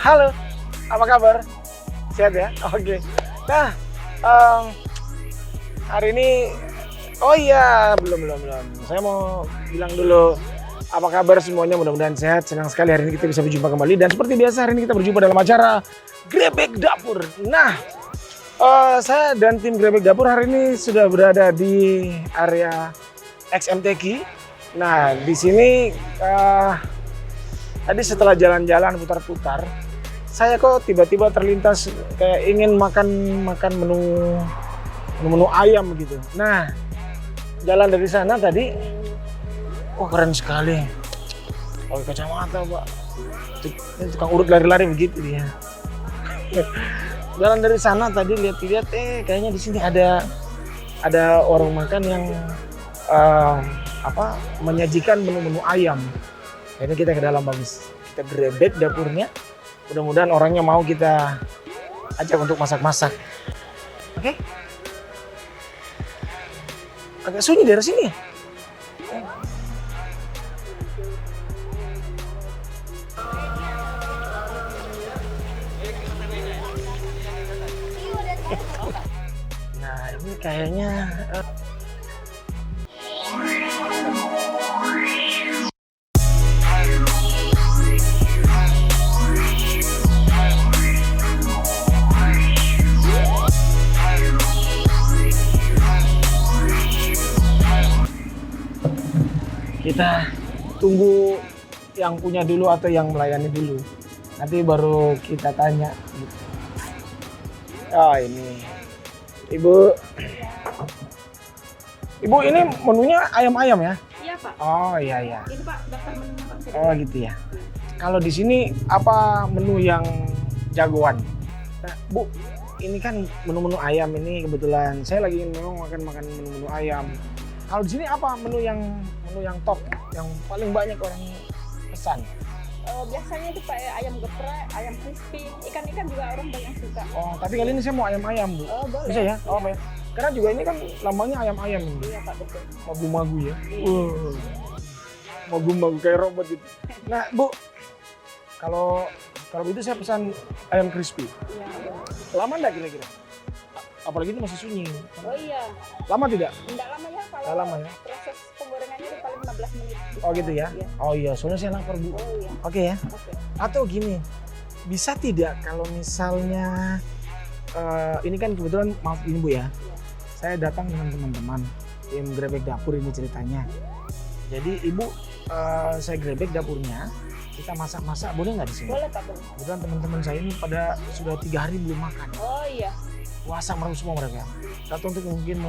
Halo, apa kabar? Sehat ya? Oke. Nah, hari ini, oh iya, belum. Saya mau bilang dulu, apa kabar semuanya? Mudah-mudahan sehat. Senang sekali hari ini kita bisa berjumpa kembali. Dan seperti biasa hari ini kita berjumpa dalam acara Grebek Dapur. Nah, saya dan tim Grebek Dapur hari ini sudah berada di area XMTQ. Nah, di sini tadi setelah jalan-jalan putar-putar, saya kok tiba-tiba terlintas kayak ingin makan menu ayam gitu. Nah, jalan dari sana tadi, wah keren sekali. Pakai kacamata, Pak. Ini tukang urut lari-lari begitu dia. Jalan dari sana tadi lihat-lihat, kayaknya di sini ada warung makan yang menyajikan menu-menu ayam. Ini kita ke dalam bagus. Kita grebek dapurnya. Mudah-mudahan orangnya mau kita ajak untuk masak-masak. Oke? Agak sunyi dari sini ya? Nah, ini kayaknya kita tunggu yang punya dulu atau yang melayani dulu. Nanti baru kita tanya. Oh ini, Ibu ini menunya ayam-ayam ya? Iya Pak. Oh iya. Ini Pak daftar menu Pak. Oh gitu ya. Kalau di sini apa menu yang jagoan? Nah, Bu, ini kan menu-menu ayam ini kebetulan saya lagi memang makan menu-menu ayam. Kalau di sini apa menu yang top, yang paling banyak orang pesan? Biasanya itu Pak ayam geprek, ayam crispy, ikan-ikan juga orang banyak suka. Oh, tapi kali ini saya mau ayam-ayam, Bu. Oh, boleh. Bisa ya? Oh, ya. Karena juga ini kan lambangnya ayam-ayam ini. Iya Pak, betul. Magu-magu ya. Iya. Magu-magu kayak robot gitu. Nah, Bu, kalau begitu saya pesan ayam crispy. Iya. Lama enggak kira-kira? Apalagi itu masih sunyi. Oh iya. Lama tidak? Enggak lama ya kalau Nggak lama ya? proses penggorengannya itu paling 15 menit. Oh gitu ya? Iya. Oh iya, soalnya saya lapar, Bu. Oh iya. Oke ya? Oke. Atau gini, bisa tidak kalau misalnya ini kan kebetulan maaf ini Bu ya, saya datang dengan teman-teman tim Grebek Dapur ini ceritanya. Jadi Ibu, saya grebek dapurnya, kita masak-masak boleh nggak di sini? Boleh Pak, boleh. Kebetulan teman-teman saya ini pada sudah 3 hari belum makan. Oh iya. Puasa mereka semua mereka. Satu untuk mungkin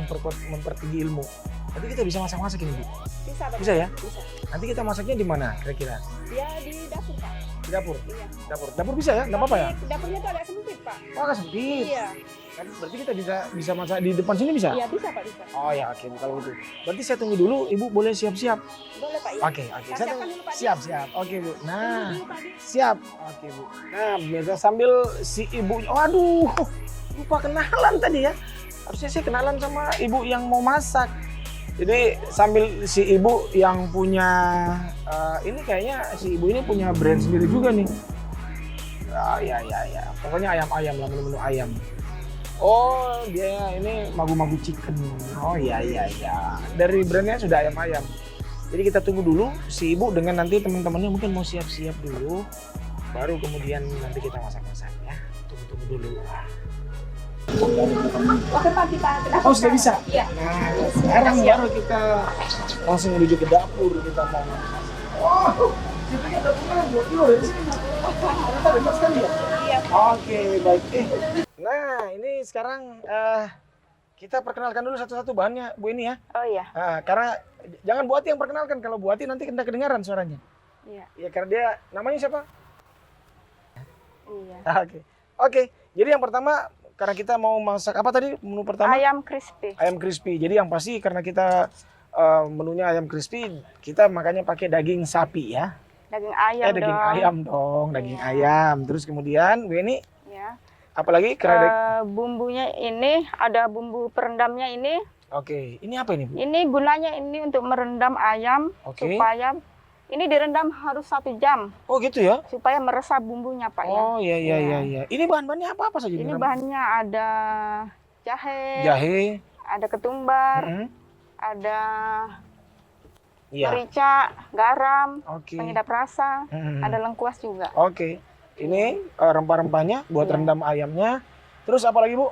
mempertinggi ilmu. Nanti kita bisa masak-masak ini Bu. Bisa Pak. Bisa ya? Bisa. Nanti kita masaknya di mana kira-kira? Ya di dapur Pak. Di dapur? Iya. Dapur bisa ya? Nggak apa-apa ya? Tapi dapurnya tuh agak sempit Pak. Oh agak sempit. Iya. Kan berarti kita bisa masak di depan sini bisa? Iya bisa Pak, bisa. Oh ya oke Bu kalau gitu. Berarti saya tunggu dulu, Ibu boleh siap-siap. Boleh Pak ya. Oke. Saya Saya siapkan tunggu. dulu, Pak. Siap. Oke Bu. Nah, Tunggu dulu, Pak, Di. siap. Oke Bu. Nah, biasa sambil si Ibu. Waduh, lupa kenalan tadi ya. Harusnya saya kenalan sama Ibu yang mau masak. Jadi sambil si Ibu yang punya ini kayaknya si Ibu ini punya brand sendiri juga nih. Ya. Pokoknya ayam-ayam lah, menu-menu ayam. Oh, dia ini magu-magu chicken. Oh iya. Dari brandnya sudah ayam-ayam. Jadi kita tunggu dulu si Ibu dengan nanti teman-temannya mungkin mau siap-siap dulu. Baru kemudian nanti kita masak-masak ya. Tunggu dulu. Oke Pak, kita ke dapur. Oh, sudah bisa? Iya. Nah, sekarang baru kita langsung menuju ke dapur kita mau masak. Wow, itu dapurnya 2 kilo dari sini. Ternyata dekat sekali ya? Iya. Oke, baik. Nah, ini sekarang kita perkenalkan dulu satu-satu bahannya, Bu ini ya. Oh iya. Karena jangan Bu Ati yang perkenalkan, kalau Bu Ati nanti kena kedengaran suaranya. Iya. Ya, karena dia namanya siapa? Iya. Oke. Jadi yang pertama karena kita mau masak apa tadi menu pertama? Ayam crispy. Ayam crispy. Jadi yang pasti karena kita menunya ayam crispy, kita makanya pakai daging sapi ya. Daging ayam dong. Daging ayam dong, daging Iya. ayam. Terus kemudian Bu ini Ya. apalagi Bumbunya ini ada bumbu perendamnya ini. Oke, ini apa ini Bu? Ini gunanya ini untuk merendam ayam Oke. supaya Ini direndam harus 1 jam Oh gitu ya? supaya meresap bumbunya Pak ya. Oh iya iya iya iya. Ini bahan-bahannya apa saja? Ini bahannya ada jahe, jahe. ada ketumbar, Mm-mm. ada Iya. merica, garam, Oke. penyedap rasa, Mm-mm. ada lengkuas juga. Oke. Ini rempah-rempahnya buat Iya. rendam ayamnya. Terus apa lagi Bu?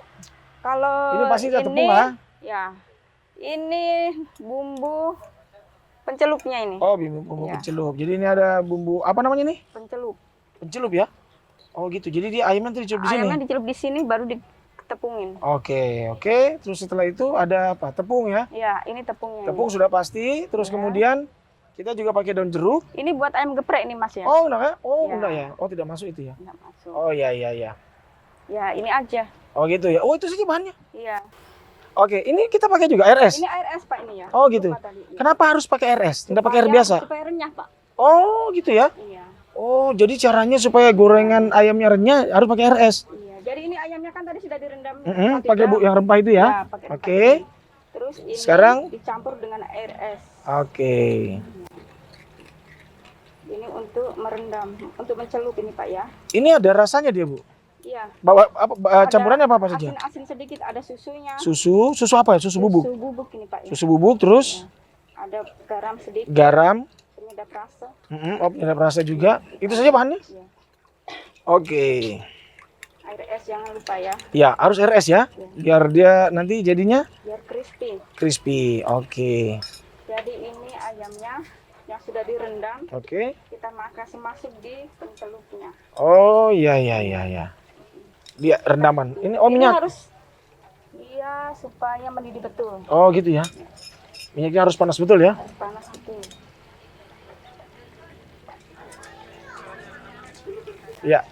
Kalau Ini pasti ada tepung lah. ya, ini bumbu pencelupnya ini. Oh bumbu Iya. pencelup. Jadi ini ada bumbu apa namanya nih? Pencelup. Pencelup ya? Oh gitu. Jadi dia ayamnya tuh dicelup di sini. Ayamnya dicelup di sini baru ditepungin. Oke oke. Terus setelah itu ada apa? Tepung ya? Ya, ini tepungnya. Tepung sudah pasti. Terus Iya. kemudian kita juga pakai daun jeruk. Ini buat ayam geprek nih Mas ya. Oh enggak ya? Oh Iya. enggak ya? Oh tidak masuk itu ya? Nggak masuk. Oh iya iya iya. Ya, ini aja. Oh gitu ya? Oh itu saja bahannya? Iya. Oke, ini kita pakai juga RS. Ini air es Pak ini ya. Oh gitu. Lupa tadi, iya. Kenapa harus pakai RS? Tidak pakai air Supaya- biasa? Supaya renyah Pak. Oh gitu ya? Iya. Oh jadi caranya supaya gorengan ayamnya renyah harus pakai RS. Iya. Jadi ini ayamnya kan tadi sudah direndam. Mm-mm, 1 pakai jam. bu yang rempah itu ya? pakai Oke. rempah ini. Terus ini Sekarang? dicampur dengan air es. Oke. Ini untuk merendam, untuk mencelup ini Pak ya. Ini ada rasanya dia bu? Iya. Bawa apa? Ada Campurannya apa saja? Asin-asin sedikit, ada susunya. Susu apa ya? Susu bubuk. Susu bubuk ini Pak ya. Susu bubuk terus Ada garam sedikit, garam. penyedap rasa. Oh penyedap rasa juga. Itu saja bahannya? Iya. Oke. Air es jangan lupa ya, Ya harus RS ya, biar dia nanti jadinya biar crispy. crispy. Oke. Jadi ini ayamnya yang sudah direndam, Oke. kita kasih masuk di pencelupnya. Oh iya iya iya iya. Dia rendaman. Ini oh Ini minyak. harus, iya supaya mendidih betul, Oh gitu ya. Minyaknya harus panas betul ya. harus panas betul. Ya.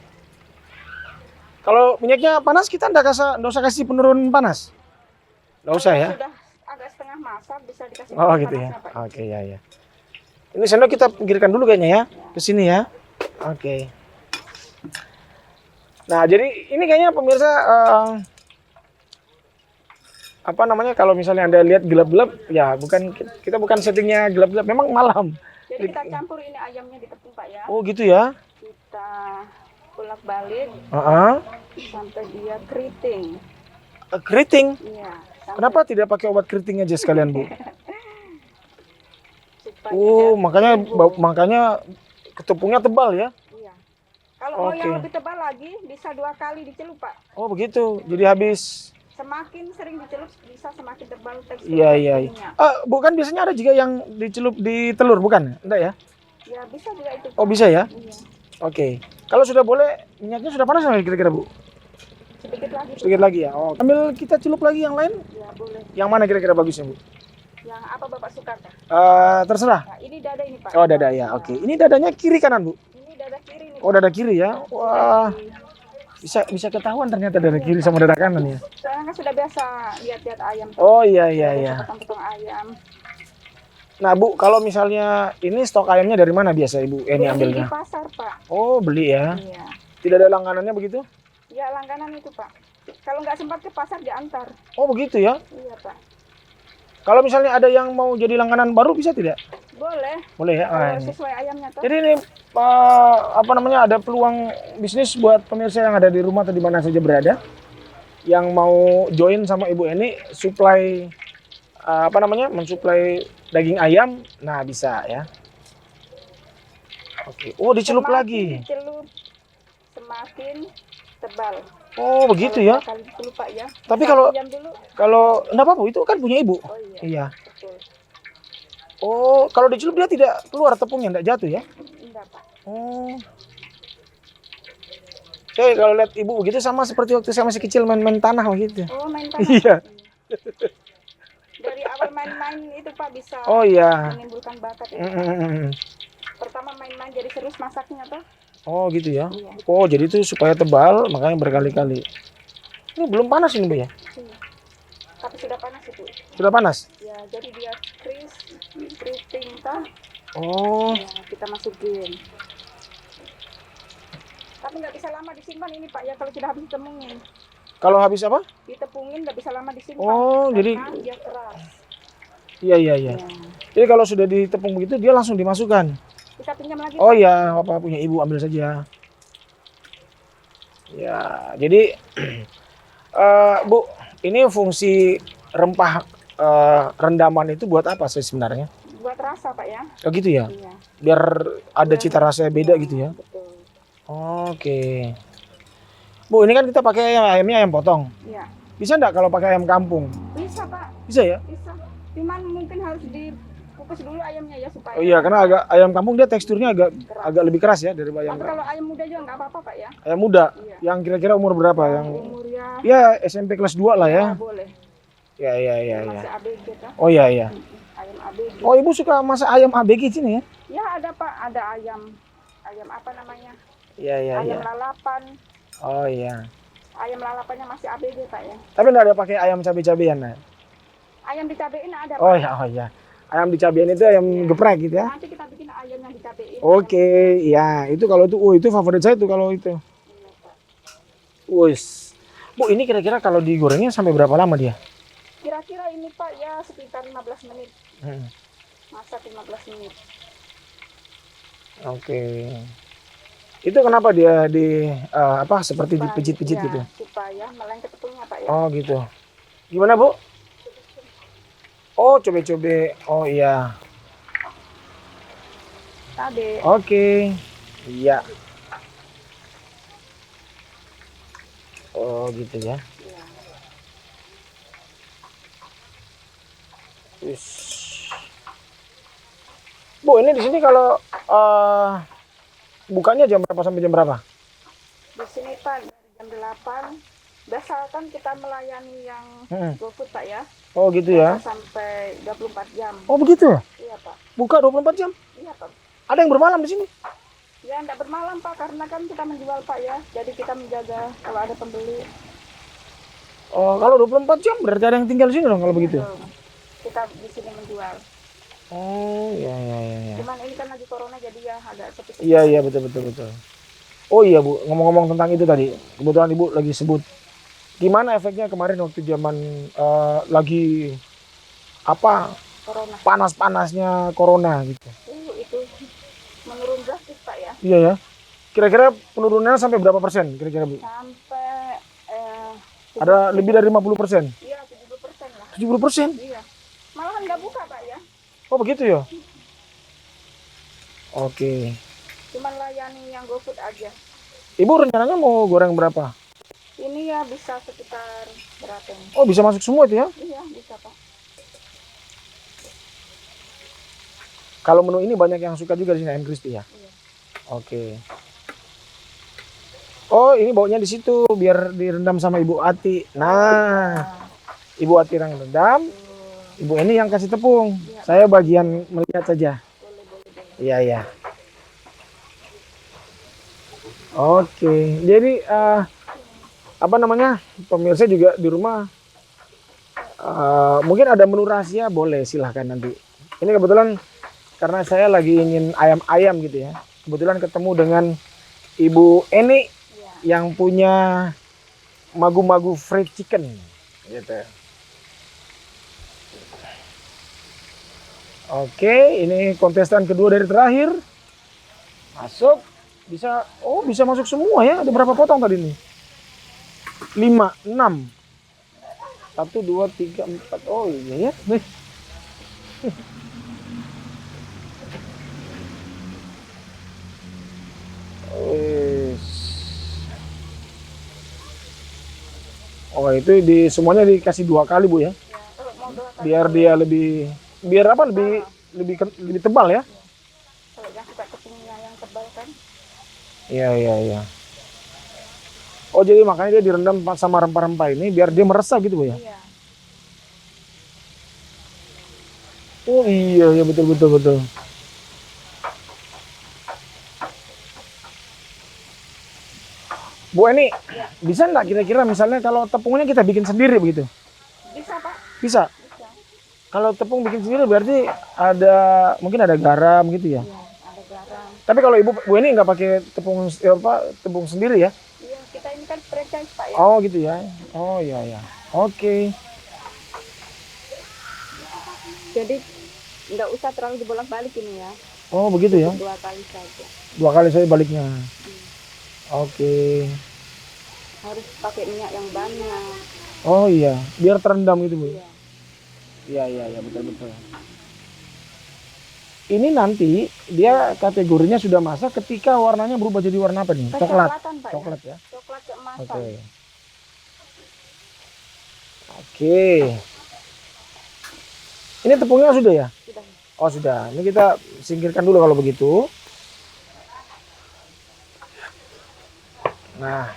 Kalau minyaknya panas kita nggak usah kasih penurun panas. Nggak usah ya. Sudah agak setengah masak bisa dikasih Oh minyak gitu ya. panasnya, Pak. Oke ya ya. Ini sendok kita pinggirkan dulu kayaknya ya. Ke sini ya. Oke. Nah, jadi ini kayaknya pemirsa apa namanya kalau misalnya Anda lihat gelap-gelap ya kita bukan settingnya gelap-gelap, memang malam. Jadi kita campur ini ayamnya di tepung Pak ya. Oh gitu ya. Kita bolak-balik sampai dia keriting. Keriting. Iya. sampai Kenapa tidak pakai obat keriting aja sekalian, Bu? supaya Oh, dia makanya tepungnya tebal ya. Iya. Kalau mau Oke. yang lebih tebal lagi bisa 2 kali dicelup Pak. Oh, begitu. Jadi habis. Semakin sering dicelup bisa semakin tebal tekstur Iya, iya, iya. tepungnya. Bukan biasanya ada juga yang dicelup di telur, bukan? Enggak ya? Ya bisa juga itu. Oh, Pak. bisa ya? Iya. Oke. Kalau sudah boleh, minyaknya sudah panas nggak kira-kira, Bu? Sedikit lagi. Pak. Sedikit lagi ya. Oh. Ambil kita celup lagi yang lain. Ya boleh. Yang mana kira-kira bagusnya, Bu? Yang apa Bapak suka Kak? Terserah. Nah, ini dada ini Pak. Oh, dada ya. Oke. Ini dadanya kiri kanan, Bu? Ini dada kiri nih. Oh, dada kiri ya. Wah, bisa ketahuan ternyata dada kiri sama dada kanan ya. Saya kan sudah biasa lihat-lihat ayam. Oh, iya iya iya. Potong-potong ayam. Nah, Bu, kalau misalnya ini stok ayamnya dari mana biasa Ibu ini Beli di ambilnya? pasar Pak. Oh, beli ya. Iya. Tidak ada langganannya begitu? Ya langganan itu Pak. Kalau nggak sempat ke pasar diantar. Oh, begitu ya. Iya Pak. Kalau misalnya ada yang mau jadi langganan baru bisa tidak? Boleh. Boleh ya. Ah, Kalau ini. sesuai ayamnya tuh. Jadi ini apa namanya ada peluang bisnis buat pemirsa yang ada di rumah atau di mana saja berada yang mau join sama Ibu Eni supply apa namanya mensuplai daging ayam. Nah, bisa ya. Oke. Oh, dicelup Semakin lagi. Dicelup semakin tebal. Oh, begitu ya. Kalau dicelup Pak ya. Tapi Satu kalau- jam dulu. Kalau enggak apa-apa, itu kan punya Ibu. Oh iya. Iya. Betul. Oh, kalau dicelup dia tidak keluar tepungnya, enggak jatuh ya? Enggak Pak. Oh. Saya kalau lihat Ibu begitu sama seperti waktu saya masih kecil main-main tanah begitu. Oh main tanah. Iya. Dari awal main-main itu Pak bisa Oh iya. menimbulkan bakat itu. Mm-mm. Pertama main-main jadi serius masaknya Pak. Oh gitu ya. Iya. Oh jadi itu supaya tebal makanya berkali-kali. Ini belum panas ini Bu ya? Iya. Tapi sudah panas itu. Sudah panas? Ya jadi dia keriting Pak. Oh. Ya, kita masukin. Tapi nggak bisa lama disimpan ini Pak ya kalau sudah habis ditepungin. Kalau habis apa? Ditepungin nggak bisa lama disimpan. Oh, jadi karena dia keras. iya iya iya. Ya. Jadi kalau sudah ditepung begitu dia langsung dimasukkan. Bisa pinjam lagi. Oh Pak. iya, apa punya ibu ambil saja. Ya, jadi Bu, ini fungsi rempah rendaman itu buat apa sih sebenarnya? Buat rasa Pak ya. Oh gitu ya, Iya. biar ada Biar- cita rasa beda gitu ya. Betul. Oke. Bu, ini kan kita pakai ayamnya ayam potong. Iya. Bisa nggak kalau pakai ayam kampung? Bisa Pak. Bisa ya? Bisa. Cuman mungkin harus dikukus dulu ayamnya ya supaya. Oh iya, karena ayam kampung dia teksturnya agak lebih keras ya daripada ayam Tapi kalau ayam muda juga nggak apa-apa Pak ya. ayam muda. Iya. Yang kira-kira umur berapa? Yang Umur ya. ya SMP kelas 2 lah ya. Boleh. Ya ya ya ya. Masih ABG kan. Oh iya iya. Ayam ABG. Oh ibu suka masak ayam ABG sini ya? Ya ada Pak, ada ayam apa namanya? Iya iya Ayam iya. lalapan. Oh iya. Ayam lalapannya masih ABG Pak ya. Tapi nggak ada pakai ayam cabai-cabean nah? Ayam dicabein ada Pak. Oh iya. Ayam dicabein itu ayam geprek gitu ya? Nanti kita bikin ayam yang dicabein. Oke, iya itu kalau itu, itu favorit saya tuh kalau itu. Iya, Pak. Wis. Bu ini kira-kira kalau digorengnya sampai berapa lama dia? Kira-kira ini Pak ya sekitar 15 menit. Hmm. Masak 15 menit. Oke. Itu kenapa dia apa seperti Supaya- dipijit-pijit ya, gitu? Supaya melengket tepungnya Pak ya. Oh gitu. Gimana Bu? Oh cobe-cobe. Oh iya. Tadi. Oke. Iya. Oh gitu ya. Ya. Wis. Bu ini di sini kalau bukanya jam berapa sampai jam berapa? Di sini Pak dari jam 8. Biasakan kita melayani yang GoFood Pak ya. Oh gitu ya. Sampai 24 jam. Oh begitu ya? Iya Pak. Buka 24 jam? Iya Pak. Ada yang bermalam di sini? Ya enggak bermalam Pak karena kan kita menjual Pak ya. Jadi kita menjaga kalau ada pembeli. Oh kalau 24 jam berarti ada yang tinggal di sini dong kalau begitu? Betul. Kita di sini menjual. Oh iya. Cuman ini kan lagi corona jadi ya agak sepi. Iya betul. Oh iya Bu, ngomong-ngomong tentang itu tadi, kebetulan Ibu lagi sebut. Gimana efeknya kemarin waktu zaman lagi apa Corona. panas-panasnya corona gitu? Itu menurun drastis Pak ya. Iya ya. Kira-kira penurunannya sampai berapa persen kira-kira Bu? Sampai Ada lebih dari 50%? Iya 70% lah. 70%? Iya. Malahan nggak buka Pak ya. Oh begitu ya? Oke. Cuman layani yang GoFood aja. Ibu rencananya mau goreng berapa? Ini ya bisa sekitar berapa ini? Oh bisa masuk semua itu ya? Iya bisa Pak. Kalau menu ini banyak yang suka juga di sini ayam crispy ya? Iya. Oke. Oh ini baunya di situ biar direndam sama Ibu Ati. Nah, Ibu Ati yang rendam, Ibu ini yang kasih tepung. Iya. Saya bagian melihat saja. Boleh. Iya. Oke, jadi apa namanya pemirsa juga di rumah mungkin ada menu rahasia boleh silahkan nanti. Ini kebetulan karena saya lagi ingin ayam-ayam gitu ya. Kebetulan ketemu dengan Ibu Eni Iya. yang punya magu-magu fried chicken gitu. Oke, ini kontestan kedua dari terakhir. Masuk. Bisa masuk semua ya. Ada berapa potong tadi nih? 5, 6. 1, 2, 3, 4. Oh iya ya. Nih. Oh itu semuanya dikasih 2 kali Bu ya. Ya, kalau mau 2 kali. Biar dia lebih tebal ya. Kalau yang suka tepungnya yang tebal kan. Iya. Oh jadi makanya dia direndam sama rempah-rempah ini biar dia meresap gitu Bu ya. Iya. Oh iya betul. Bu Eni, bisa nggak kira-kira misalnya kalau tepungnya kita bikin sendiri begitu? Bisa Pak. Bisa. Bisa. Kalau tepung bikin sendiri berarti mungkin ada garam gitu ya. Iya, ada garam. Tapi kalau Bu Eni nggak pakai tepung sendiri ya? Iya, kita ini kan franchise Pak ya. Oh gitu ya. Oh iya. Oke. Jadi nggak usah terlalu dibolak-balik ini ya. Oh begitu ya? 2 kali saja. 2 kali saja baliknya. Hmm. Oke. Harus pakai minyak yang banyak. Oh iya, biar terendam gitu Bu. Iya. Iya betul. Ini nanti dia kategorinya sudah masak ketika warnanya berubah jadi warna apa nih? Coklat. Kecoklatan, Pak, Coklat ya. Coklat keemasan. Oke. Oke. Ini tepungnya sudah ya? Sudah. Oh sudah. Ini kita singkirkan dulu kalau begitu. Nah,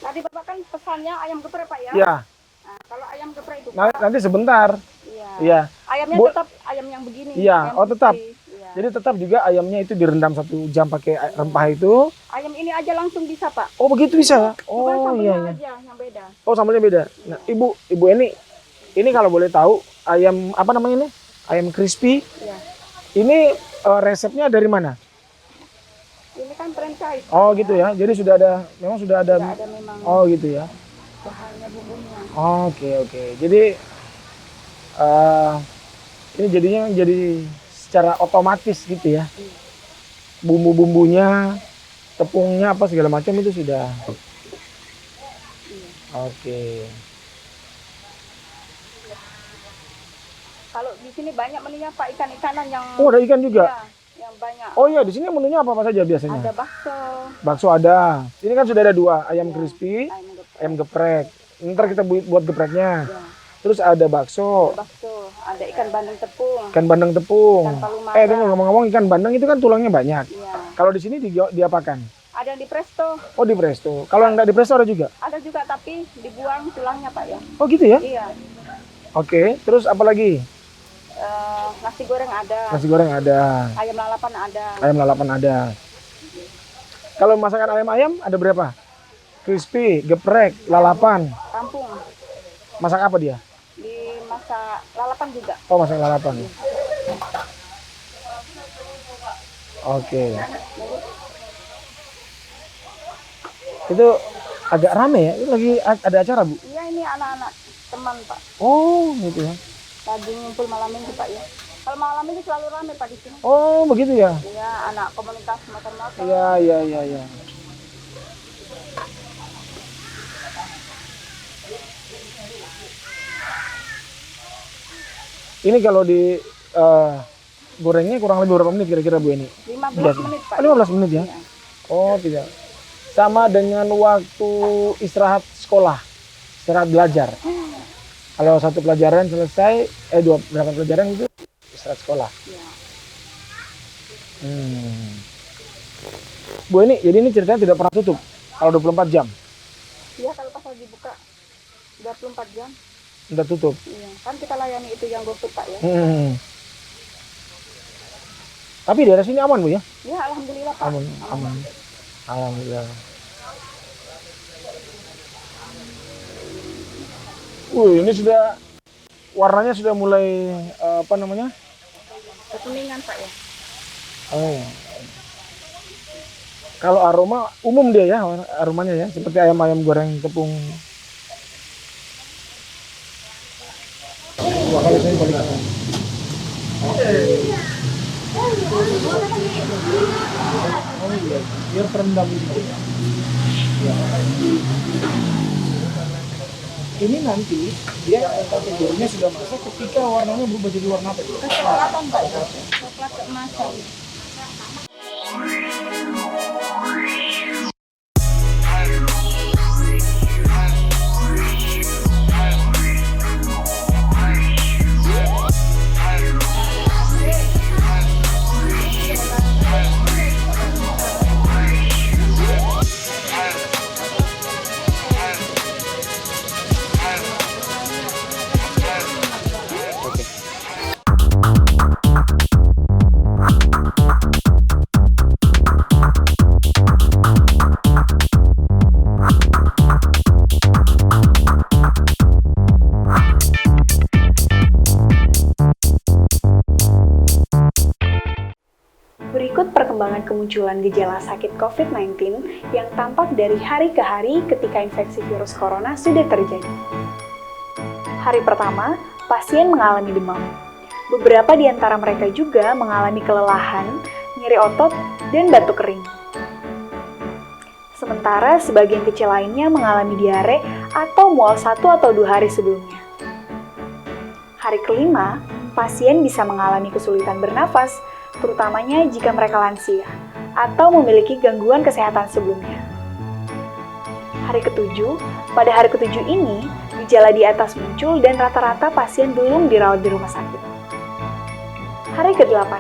Tadi Bapak kan pesannya ayam geprek, Pak ya? ya. Nah, kalau ayam geprek itu, Nah, Pak, nanti sebentar. iya. Iya. Ayamnya Bu- tetap ayam yang begini. Iya, ayam oh tetap. putih. Iya. Jadi tetap juga ayamnya itu direndam 1 jam pakai rempah itu. Ayam ini aja langsung bisa, Pak. Oh begitu bisa ya? Bukan Oh sambelnya iya. aja yang beda. Oh sambelnya beda. Nah ibu ini kalau boleh tahu ayam apa namanya ini? Ayam crispy. Iya. Ini resepnya dari mana? Ini kan franchise. Oh gitu ya. Jadi memang sudah ada. Tidak ada memang Oh gitu ya. bahannya bumbunya. Oke. Jadi ini jadinya jadi secara otomatis gitu ya. Bumbu-bumbunya, tepungnya apa segala macam itu sudah. Oke. Kalau di sini banyak menunya Pak, ikan-ikanan yang Oh ada ikan juga. iya, yang banyak. Oh iya di sini menunya apa saja biasanya? Ada bakso, Bakso ada. Ini kan sudah ada 2, ayam crispy, ayam geprek. ayam geprek. Ntar kita buat gepreknya. Ya, Terus ada bakso, ada bakso, ada ikan bandeng tepung, ikan bandeng tepung. ikan palu mara. Tunggu ngomong-ngomong ikan bandeng itu kan tulangnya banyak. Iya. Kalau di sini diapakan? Ada yang di presto, Oh di presto. Kalau yang nggak di presto ada juga? ada juga tapi dibuang tulangnya Pak ya. Oh gitu ya? Iya. Oke. Terus apa lagi? Nasi goreng ada, Nasi goreng ada, ayam lalapan ada. ayam lalapan ada. Kalau masakan ayam ada berapa? Crispy, geprek, lalapan. Kampung Masak apa dia? dimasak lalapan juga. Oh masak lalapan. Oke. Itu agak rame ya? Itu lagi ada acara Bu? Iya, ini anak-anak teman Pak. Oh gitu ya? Lagi ngumpul malam minggu Pak ya. Kalau malam minggu selalu rame Pak di sini. Oh begitu ya? Iya, anak komunitas motor-motor. Iya. Ini kalau di gorengnya kurang lebih berapa menit kira-kira Bu ini? 15 Biasa. menit Pak. Oh, 15 menit ya? Iya. Oh tidak. Sama dengan waktu istirahat sekolah, istirahat belajar. Kalau satu pelajaran selesai, berapa pelajaran itu istirahat sekolah. Iya. Bu jadi ini ceritanya tidak pernah tutup kalau 24 jam. Iya, kalau pas lagi buka 24 jam. Tidak tutup. Iya, kan kita layani itu yang GoFood Pak ya. Tapi daerah sini aman Bu ya? Ya, alhamdulillah Pak. Aman. Alhamdulillah. Ini sudah warnanya sudah mulai apa namanya? Kekuningan Pak ya. Oh. Kalau aroma umum dia ya, aromanya ya, seperti ayam goreng tepung. Dua kali saya balik. Oh iya, biar terendam gitu. Ya. Ini nanti dia kategorinya sudah masak ketika warnanya berubah jadi warna apa? Kecoklatan Pak ya. Coklat keemasan. Berikut perkembangan kemunculan gejala sakit COVID-19 yang tampak dari hari ke hari ketika infeksi virus corona sudah terjadi. Hari pertama, pasien mengalami demam. Beberapa di antara mereka juga mengalami kelelahan, nyeri otot, dan batuk kering. Sementara sebagian kecil lainnya mengalami diare atau mual 1 atau 2 hari sebelumnya. Hari kelima, pasien bisa mengalami kesulitan bernafas, terutamanya jika mereka lansia atau memiliki gangguan kesehatan sebelumnya. Hari ketujuh, pada hari ketujuh ini, gejala di atas muncul dan rata-rata pasien belum dirawat di rumah sakit. Hari ke-8,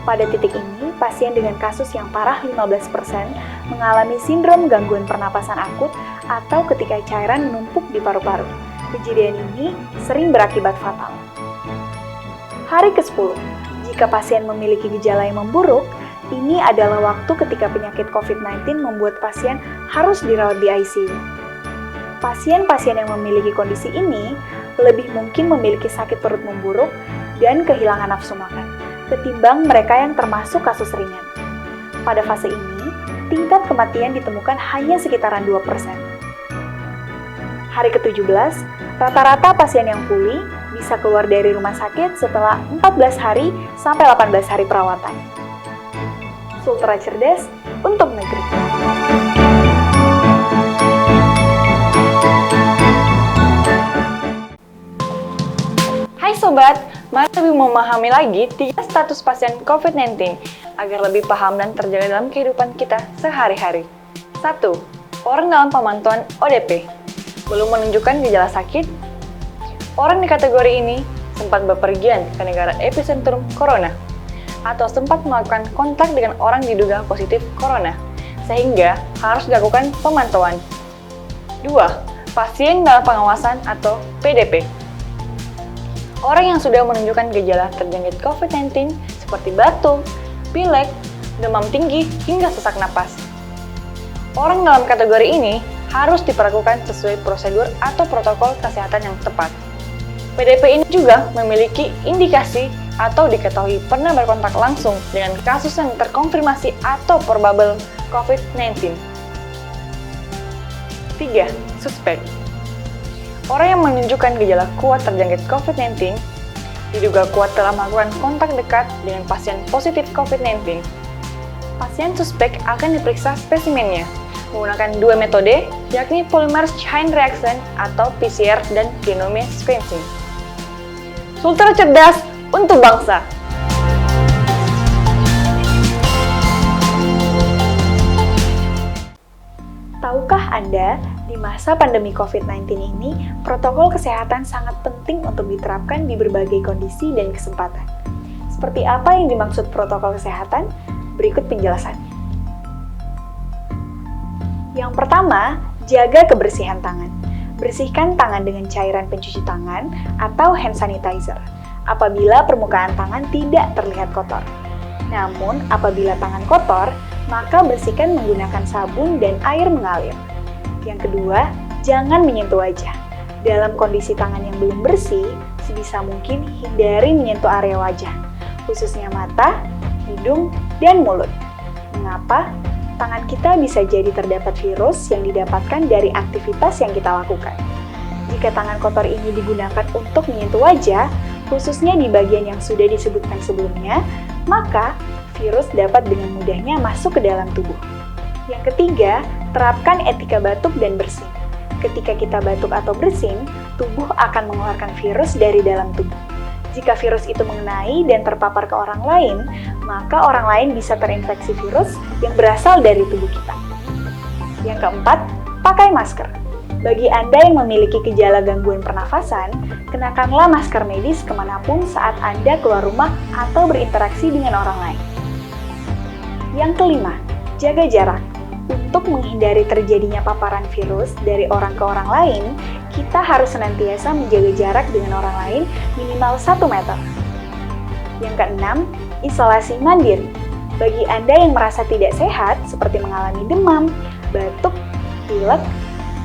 pada titik ini, pasien dengan kasus yang parah 15% mengalami sindrom gangguan pernapasan akut atau ketika cairan menumpuk di paru-paru. Kejadian ini sering berakibat fatal. Hari ke-10, jika pasien memiliki gejala yang memburuk, ini adalah waktu ketika penyakit COVID-19 membuat pasien harus dirawat di ICU. Pasien-pasien yang memiliki kondisi ini lebih mungkin memiliki sakit perut memburuk dan kehilangan nafsu makan, ketimbang mereka yang termasuk kasus ringan. Pada fase ini, tingkat kematian ditemukan hanya sekitaran 2%. Hari ke-17, rata-rata pasien yang pulih bisa keluar dari rumah sakit setelah 14 hari sampai 18 hari perawatan. Sultra cerdas untuk negeri. Hai Sobat, mari lebih memahami lagi 3 status pasien COVID-19 agar lebih paham dan terjaga dalam kehidupan kita sehari-hari. 1. Orang dalam pemantauan ODP belum menunjukkan gejala sakit. Orang di kategori ini sempat bepergian ke negara epicentrum corona atau sempat melakukan kontak dengan orang diduga positif corona, sehingga harus dilakukan pemantauan. 2. Pasien dalam pengawasan atau PDP. Orang yang sudah menunjukkan gejala terjangkit COVID-19 seperti batuk, pilek, demam tinggi, hingga sesak napas. Orang dalam kategori ini harus diperlakukan sesuai prosedur atau protokol kesehatan yang tepat. PDP ini juga memiliki indikasi atau diketahui pernah berkontak langsung dengan kasus yang terkonfirmasi atau probable COVID-19. 3. Suspek. Orang yang menunjukkan gejala kuat terjangkit COVID-19 diduga kuat telah melakukan kontak dekat dengan pasien positif COVID-19. Pasien suspek akan diperiksa spesimennya menggunakan 2 metode, yakni polymerase chain reaction atau PCR dan genome sequencing. Sultra cerdas untuk bangsa. Tahukah Anda, di masa pandemi COVID-19 ini, protokol kesehatan sangat penting untuk diterapkan di berbagai kondisi dan kesempatan. Seperti apa yang dimaksud protokol kesehatan? Berikut penjelasannya. Yang pertama, jaga kebersihan tangan. Bersihkan tangan dengan cairan pencuci tangan atau hand sanitizer apabila permukaan tangan tidak terlihat kotor. Namun, apabila tangan kotor, maka bersihkan menggunakan sabun dan air mengalir. Yang kedua, jangan menyentuh wajah. Dalam kondisi tangan yang belum bersih, sebisa mungkin hindari menyentuh area wajah, khususnya mata, hidung, dan mulut. Mengapa? Tangan kita bisa jadi terdapat virus yang didapatkan dari aktivitas yang kita lakukan. Jika tangan kotor ini digunakan untuk menyentuh wajah, khususnya di bagian yang sudah disebutkan sebelumnya, maka virus dapat dengan mudahnya masuk ke dalam tubuh. Yang ketiga, terapkan etika batuk dan bersin. Ketika kita batuk atau bersin, tubuh akan mengeluarkan virus dari dalam tubuh. Jika virus itu mengenai dan terpapar ke orang lain, maka orang lain bisa terinfeksi virus yang berasal dari tubuh kita. Yang keempat, pakai masker. Bagi Anda yang memiliki gejala gangguan pernafasan, kenakanlah masker medis kemanapun saat Anda keluar rumah atau berinteraksi dengan orang lain. Yang kelima, jaga jarak. Untuk menghindari terjadinya paparan virus dari orang ke orang lain, kita harus senantiasa menjaga jarak dengan orang lain minimal 1 meter. Yang keenam, isolasi mandiri. Bagi Anda yang merasa tidak sehat, seperti mengalami demam, batuk, pilek,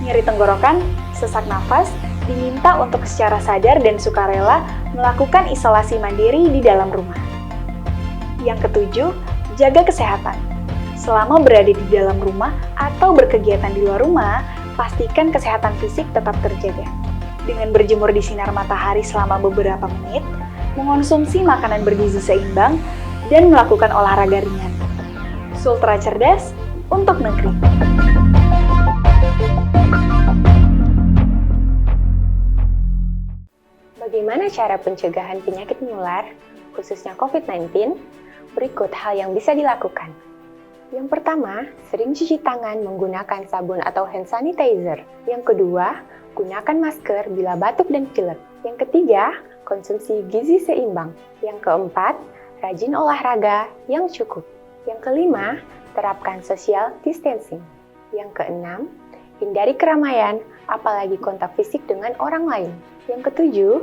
nyeri tenggorokan, sesak nafas, diminta untuk secara sadar dan sukarela melakukan isolasi mandiri di dalam rumah. Yang ketujuh, jaga kesehatan. Selama berada di dalam rumah atau berkegiatan di luar rumah, pastikan kesehatan fisik tetap terjaga. Dengan berjemur di sinar matahari selama beberapa menit, mengonsumsi makanan bergizi seimbang, dan melakukan olahraga ringan. Sultra cerdas untuk negeri. Bagaimana cara pencegahan penyakit menular, khususnya COVID-19? Berikut hal yang bisa dilakukan. Yang pertama, sering cuci tangan menggunakan sabun atau hand sanitizer. Yang kedua, gunakan masker bila batuk dan pilek. Yang ketiga, konsumsi gizi seimbang. Yang keempat, rajin olahraga yang cukup. Yang kelima, terapkan social distancing. Yang keenam, hindari keramaian, apalagi kontak fisik dengan orang lain. Yang ketujuh,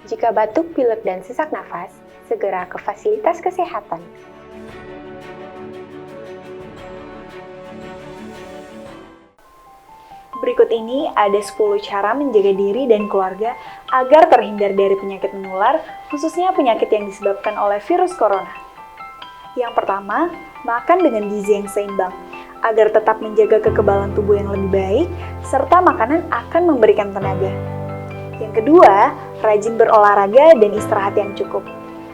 jika batuk, pilek, dan sesak nafas, segera ke fasilitas kesehatan. Berikut ini ada 10 cara menjaga diri dan keluarga agar terhindar dari penyakit menular, khususnya penyakit yang disebabkan oleh virus corona. Yang pertama, makan dengan gizi yang seimbang, agar tetap menjaga kekebalan tubuh yang lebih baik, serta makanan akan memberikan tenaga. Yang kedua, rajin berolahraga dan istirahat yang cukup.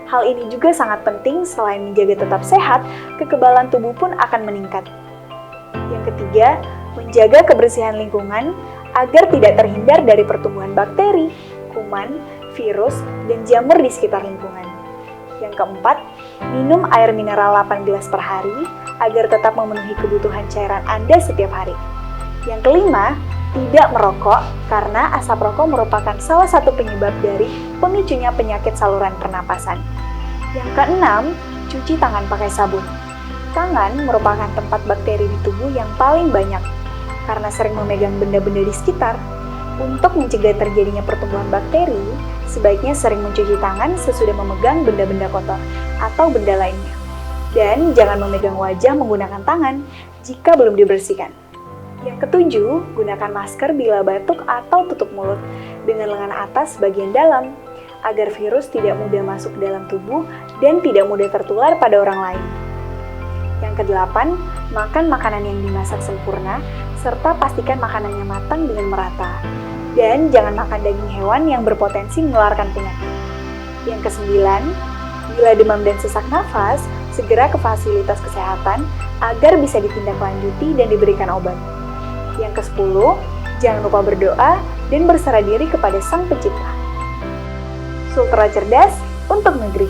Hal ini juga sangat penting, selain menjaga tetap sehat, kekebalan tubuh pun akan meningkat. Yang ketiga, menjaga kebersihan lingkungan agar tidak terhindar dari pertumbuhan bakteri, kuman, virus, dan jamur di sekitar lingkungan. Yang keempat, minum air mineral 8 gelas per hari agar tetap memenuhi kebutuhan cairan Anda setiap hari. Yang kelima, tidak merokok karena asap rokok merupakan salah satu penyebab dari pemicunya penyakit saluran pernapasan. Yang keenam, cuci tangan pakai sabun. Tangan merupakan tempat bakteri di tubuh yang paling banyak. Karena sering memegang benda-benda di sekitar, untuk mencegah terjadinya pertumbuhan bakteri, sebaiknya sering mencuci tangan sesudah memegang benda-benda kotor atau benda lainnya. Dan jangan memegang wajah menggunakan tangan jika belum dibersihkan. Yang ketujuh, gunakan masker bila batuk atau tutup mulut dengan lengan atas bagian dalam, agar virus tidak mudah masuk ke dalam tubuh dan tidak mudah tertular pada orang lain. Yang kedelapan, makan makanan yang dimasak sempurna, serta pastikan makanannya matang dengan merata. Dan jangan makan daging hewan yang berpotensi menularkan penyakit. Yang kesembilan, bila demam dan sesak nafas, segera ke fasilitas kesehatan agar bisa ditindaklanjuti dan diberikan obat. Yang kesepuluh, jangan lupa berdoa dan berserah diri kepada Sang Pencipta. Sultra cerdas untuk negeri.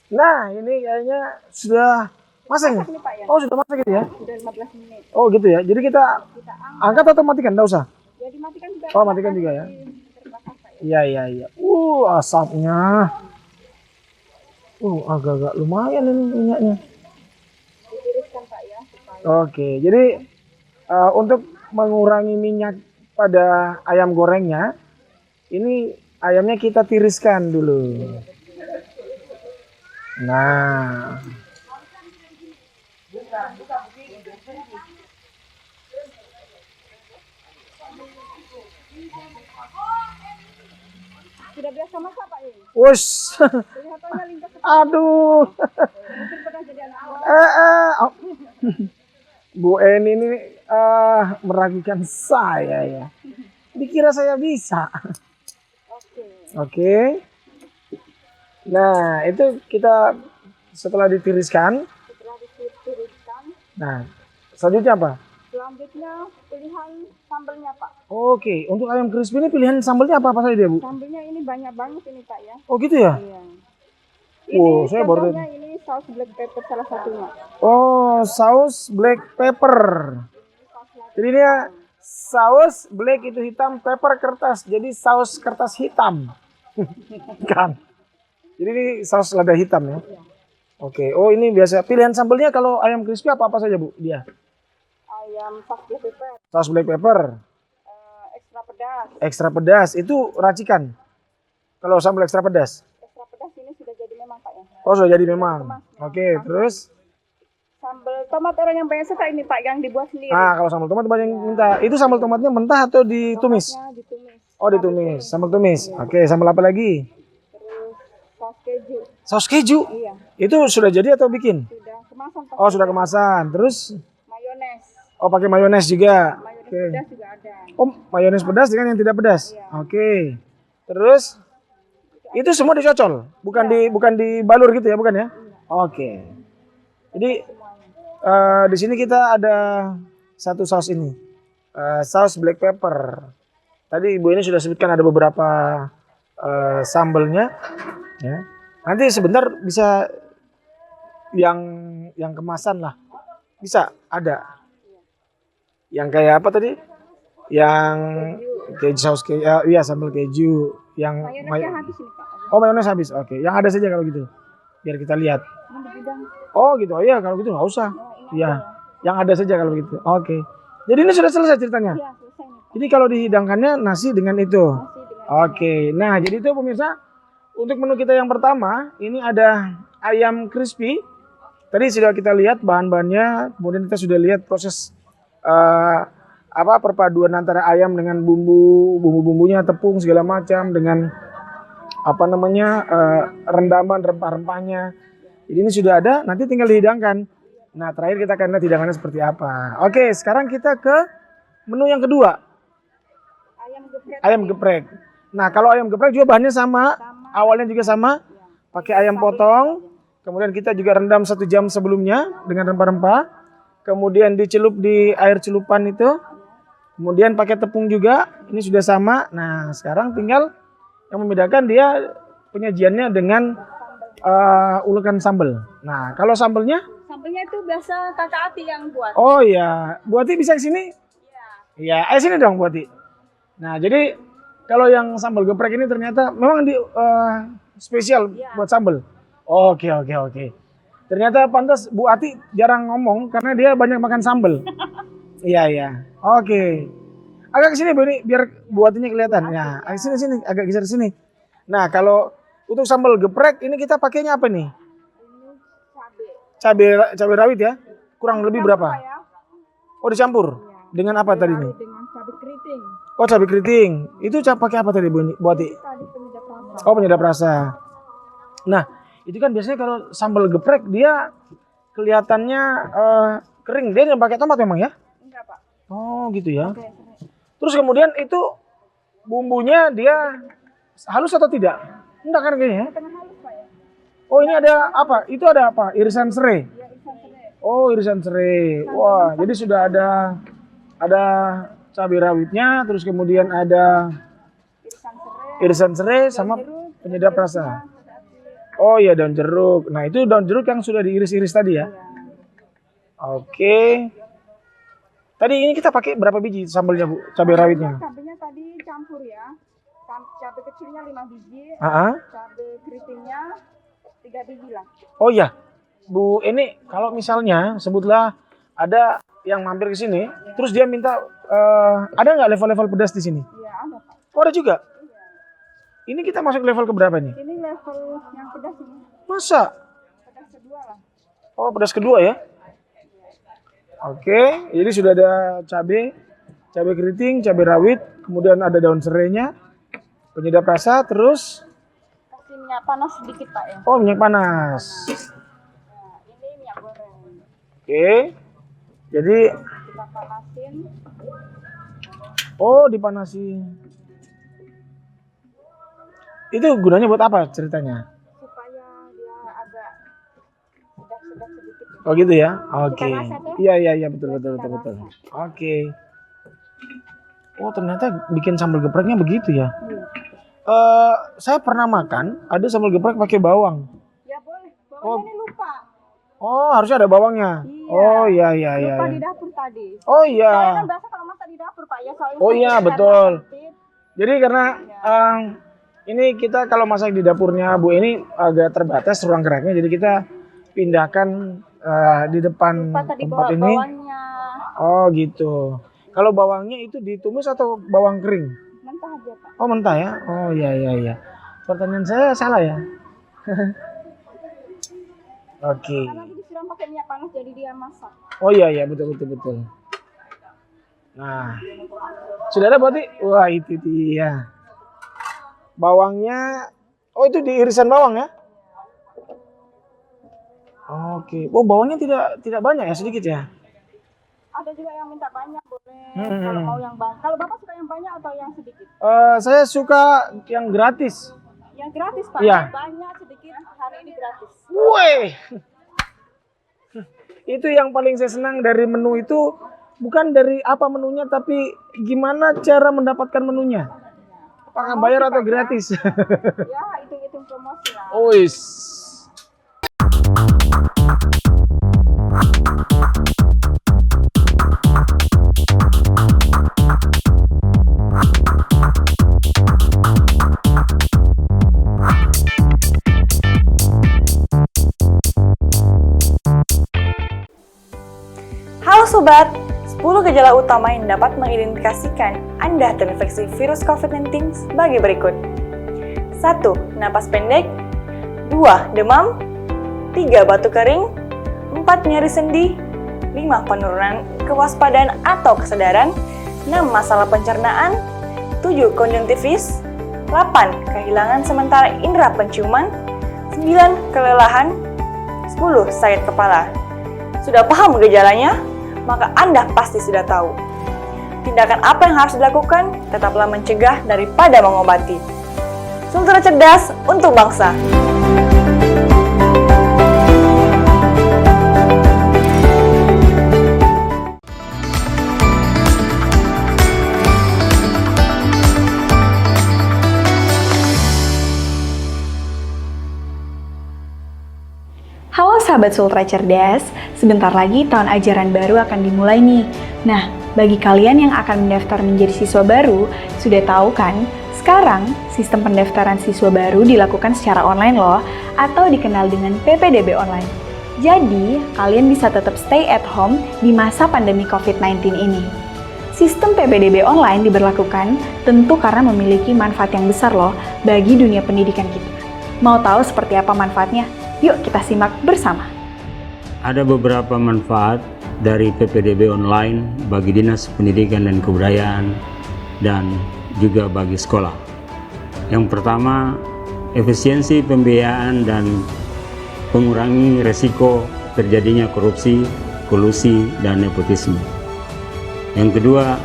Nah, ini kayaknya sudah masak ya? Ini Pak ya, Oh, sudah masak gitu ya? udah 15 menit. Oh, gitu ya. Jadi kita Kita angkat atau matikan? Nggak usah. Ya dimatikan juga. Oh, matikan juga ya. Terbakar Pak ya. Iya, iya, iya. Asapnya. Agak-agak lumayan ini minyaknya. Ditiriskan Pak ya. Supaya Oke, jadi untuk mengurangi minyak pada ayam gorengnya, ini ayamnya kita tiriskan dulu. Nah, sudah biasa masak Pak ya. wush, Kelihatannya lintas aduh, mungkin pernah jadi anak buah. oh. Bu Eni ini meragukan saya ya. Dikira saya bisa. Oke. Oke. Nah, itu kita setelah ditiriskan. Setelah ditiriskan, Nah, selanjutnya apa? selanjutnya pilihan sambelnya Pak. Oke, untuk ayam crispy ini pilihan sambelnya apa saja dia, Bu? Sambelnya ini banyak banget ini Pak ya. Oh, gitu ya? Iya. Wow, Ini saya baru contohnya ini saus black pepper salah satunya. Oh, saus black pepper. Jadi dia saus black itu hitam, pepper kertas. Jadi saus kertas hitam. Kan. Jadi ini saus lada hitam ya. Oke. Oh, ini biasa. Pilihan sambelnya kalau ayam crispy apa saja, Bu? Dia. Ayam saus black pepper, Saus black pepper, ekstra pedas. ekstra pedas. Itu racikan. Kalau sambal ekstra pedas. Ekstra pedas ini sudah jadi memang Pak ya. Oh, sudah jadi memang. Oke, terus Sambal tomat orang yang banyak suka ini Pak, yang dibuat sendiri. Ah, kalau sambal tomat banyak yang minta. Itu sambal tomatnya mentah atau ditumis? Tomatnya ditumis. Oh, ditumis. Sambal tumis. Oke, sambal apa lagi? Terus saus keju. Saus keju. Iya, Itu sudah jadi atau bikin? sudah kemasan Pak. Oh, sudah kemasan. Terus Mayones. oh, pakai mayones juga. Mayones Oke. pedas juga ada. Oh, mayones pedas dengan yang tidak pedas. Iya. Oke. Terus itu semua dicocol, bukan dibalur gitu ya, bukan ya? Oke. Jadi di sini kita ada satu saus ini, saus black pepper. Tadi ibu ini sudah sebutkan ada beberapa sambelnya. Ya. Nanti sebentar bisa yang kemasan lah, bisa ada. Yang kayak apa tadi? Yang keju saus keju, iya sambal keju. Yang Mayonesnya habis ini Pak. oh mayones habis, oke. Yang ada saja kalau gitu, biar kita lihat. Ini di gudang. Oh gitu, oh, iya kalau gitu nggak usah. Iya, yang ada saja kalau gitu. Oke. Jadi ini sudah selesai ceritanya. Iya, selesai nih Pak. Jadi kalau dihidangkannya nasi dengan itu. Masih dengan Oke. Nah jadi itu pemirsa, untuk menu kita yang pertama ini ada ayam crispy. Tadi sudah kita lihat bahan-bahannya, kemudian kita sudah lihat proses perpaduan antara ayam dengan bumbu-bumbunya, tepung segala macam dengan rendaman rempah-rempahnya. Jadi ini sudah ada, nanti tinggal dihidangkan. Nah, terakhir kita akan lihat hidangannya seperti apa. Oke, sekarang kita ke menu yang kedua, ayam geprek. ayam geprek. Nah, kalau ayam geprek juga bahannya sama, awalnya juga sama, pakai ayam potong, kemudian kita juga rendam 1 jam sebelumnya dengan rempah-rempah, kemudian dicelup di air celupan itu, kemudian pakai tepung juga, ini sudah sama. Nah, sekarang tinggal yang membedakan dia penyajiannya dengan ulekan sambal. Nah, kalau sambelnya, Sambelnya itu biasa Kakak Ati yang buat. oh iya, Bu Ati bisa ke sini? Iya. Iya, sini dong Bu Ati. Nah, jadi kalau yang sambal geprek ini ternyata memang spesial buat sambal. Oke. Ternyata pantas Bu Ati jarang ngomong karena dia banyak makan sambal. Iya. Oke. Agak ke sini Bu ini biar Bu Atinya kelihatan. Ya, sini agak geser sini. Nah, kalau untuk sambal geprek ini kita pakainya apa nih? Ini Cabai rawit ya? Kurang lebih berapa? Pak, ya. Oh, dicampur. Dengan apa tadi nih? Dengan cabai keriting. Oh, cabai keriting. Itu pakai apa tadi Bu Ati? Tadi penyedap rasa. Oh, penyedap rasa. Nah, itu kan biasanya kalau sambal geprek dia kelihatannya kering. Dia yang pakai tomat memang ya? Enggak Pak. Oh, gitu ya. Oke. Terus kemudian itu bumbunya dia halus atau tidak? Enggak kan kayaknya? Tengah halus Pak ya. Oh, ini ada apa? Itu ada apa? Irisan serai. Ya ikan serai. Oh, irisan serai. Wah, jadi sudah ada cabai rawitnya, terus kemudian ada Irisan serai. irisan serai sama jeruk, penyedap rasa. Oh iya, daun jeruk. Nah, itu daun jeruk yang sudah diiris-iris tadi ya. Oke. Tadi ini kita pakai berapa biji sambalnya, Bu? Cabai rawitnya? Cabenya tadi campur ya. Cabai kecilnya 5 biji, cabai keritingnya 3 biji lah. Oh iya. Bu, ini kalau misalnya sebutlah ada yang mampir ke sini, terus dia minta ada nggak level-level pedas di sini? Iya, ada Pak. Oh, ada juga. Ini kita masuk level ke berapa nih? Ini level yang pedas ini. Masa? Pedas kedua lah. Oh, pedas kedua ya? Oke, jadi sudah ada cabai keriting, cabai rawit, kemudian ada daun serainya, penyedap rasa, terus Kasih minyak panas sedikit Pak ya. oh minyak panas. Nah, ini minyak goreng. Oke, jadi Kita panasin. oh dipanasin. Itu gunanya buat apa ceritanya? Supaya dia agak sedap-sedap sedikit. Oh gitu ya? Oke. Kita rasa tuh. Iya betul. Oke. Oh ternyata bikin sambal gepreknya begitu ya? Saya pernah makan ada sambal geprek pakai bawang. Ya boleh. Bawangnya Oh. ini lupa. Oh harusnya ada bawangnya. Iya. Oh iya. Lupa di dapur tadi. Oh Soalnya iya. kan biasa kalau masak di dapur Pak ya. Soalnya Oh iya, karena betul. sempit. Jadi karena ini kita kalau masak di dapurnya Bu ini agak terbatas ruang geraknya, jadi kita pindahkan di depan Lupa tadi tempat bawa ini. bawangnya. Oh gitu. Kalau bawangnya itu ditumis atau bawang kering? Mentah aja Pak. Oh mentah ya? Oh iya. Pertanyaan saya salah ya? Oke. Karena nanti disiram pakai minyak panas jadi dia masak. Oh iya iya betul betul betul. Nah, sudah ada berarti? Wah itu dia. Bawangnya, oh itu di irisan bawang ya? Oke, oh bawangnya tidak banyak ya, sedikit ya? Ada juga yang minta banyak boleh. Kalau mau yang banyak. Kalau Bapak suka yang banyak atau yang sedikit? Saya suka yang gratis. Yang gratis Pak. Iya. Banyak sedikit hari ini gratis. Wih, itu yang paling saya senang dari menu itu, bukan dari apa menunya, tapi gimana cara mendapatkan menunya. Apakah bayar atau gratis? Ya, hitung-hitung promosi lah. Ois. Halo Sobat, 10 gejala utama yang dapat mengidentifikasikan Anda terinfeksi virus COVID-19 sebagai berikut. 1. Napas pendek. 2. Demam. 3. Batuk kering. 4. Nyeri sendi. 5. Penurunan kewaspadaan atau kesadaran. 6. Masalah pencernaan. 7. Konjungtivis. 8. Kehilangan sementara indera penciuman. 9. Kelelahan. 10. Sakit kepala. Sudah paham gejalanya? Maka Anda pasti sudah tahu. Tindakan apa yang harus dilakukan? Tetaplah mencegah daripada mengobati. Sultra cerdas untuk bangsa. Halo sahabat Sultra Cerdas, sebentar lagi tahun ajaran baru akan dimulai nih. Nah, bagi kalian yang akan mendaftar menjadi siswa baru, sudah tahu kan? Sekarang, sistem pendaftaran siswa baru dilakukan secara online loh, atau dikenal dengan PPDB online. Jadi, kalian bisa tetap stay at home di masa pandemi COVID-19 ini. Sistem PPDB online diberlakukan tentu karena memiliki manfaat yang besar loh bagi dunia pendidikan kita. Mau tahu seperti apa manfaatnya? Yuk kita simak bersama. Ada beberapa manfaat dari PPDB online bagi Dinas Pendidikan dan Kebudayaan dan juga bagi sekolah. Yang pertama, efisiensi pembiayaan dan mengurangi resiko terjadinya korupsi, kolusi, dan nepotisme. Yang kedua,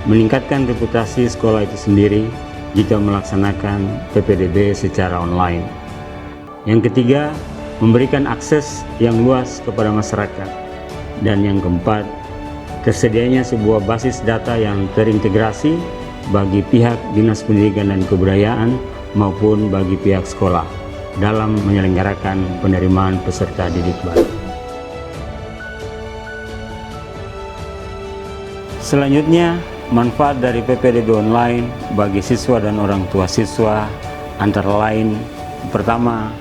meningkatkan reputasi sekolah itu sendiri jika melaksanakan PPDB secara online. Yang ketiga, memberikan akses yang luas kepada masyarakat. Dan yang keempat, tersedianya sebuah basis data yang terintegrasi bagi pihak Dinas Pendidikan dan Kebudayaan maupun bagi pihak sekolah dalam menyelenggarakan penerimaan peserta didik baru. Selanjutnya, manfaat dari PPDB online bagi siswa dan orang tua siswa antara lain: pertama,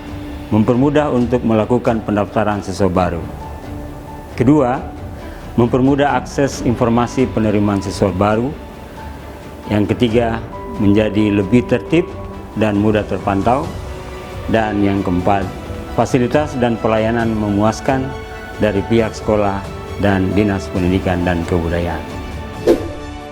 mempermudah untuk melakukan pendaftaran siswa baru. Kedua, mempermudah akses informasi penerimaan siswa baru. Yang ketiga, menjadi lebih tertib dan mudah terpantau. Dan yang keempat, fasilitas dan pelayanan memuaskan dari pihak sekolah dan Dinas Pendidikan dan Kebudayaan.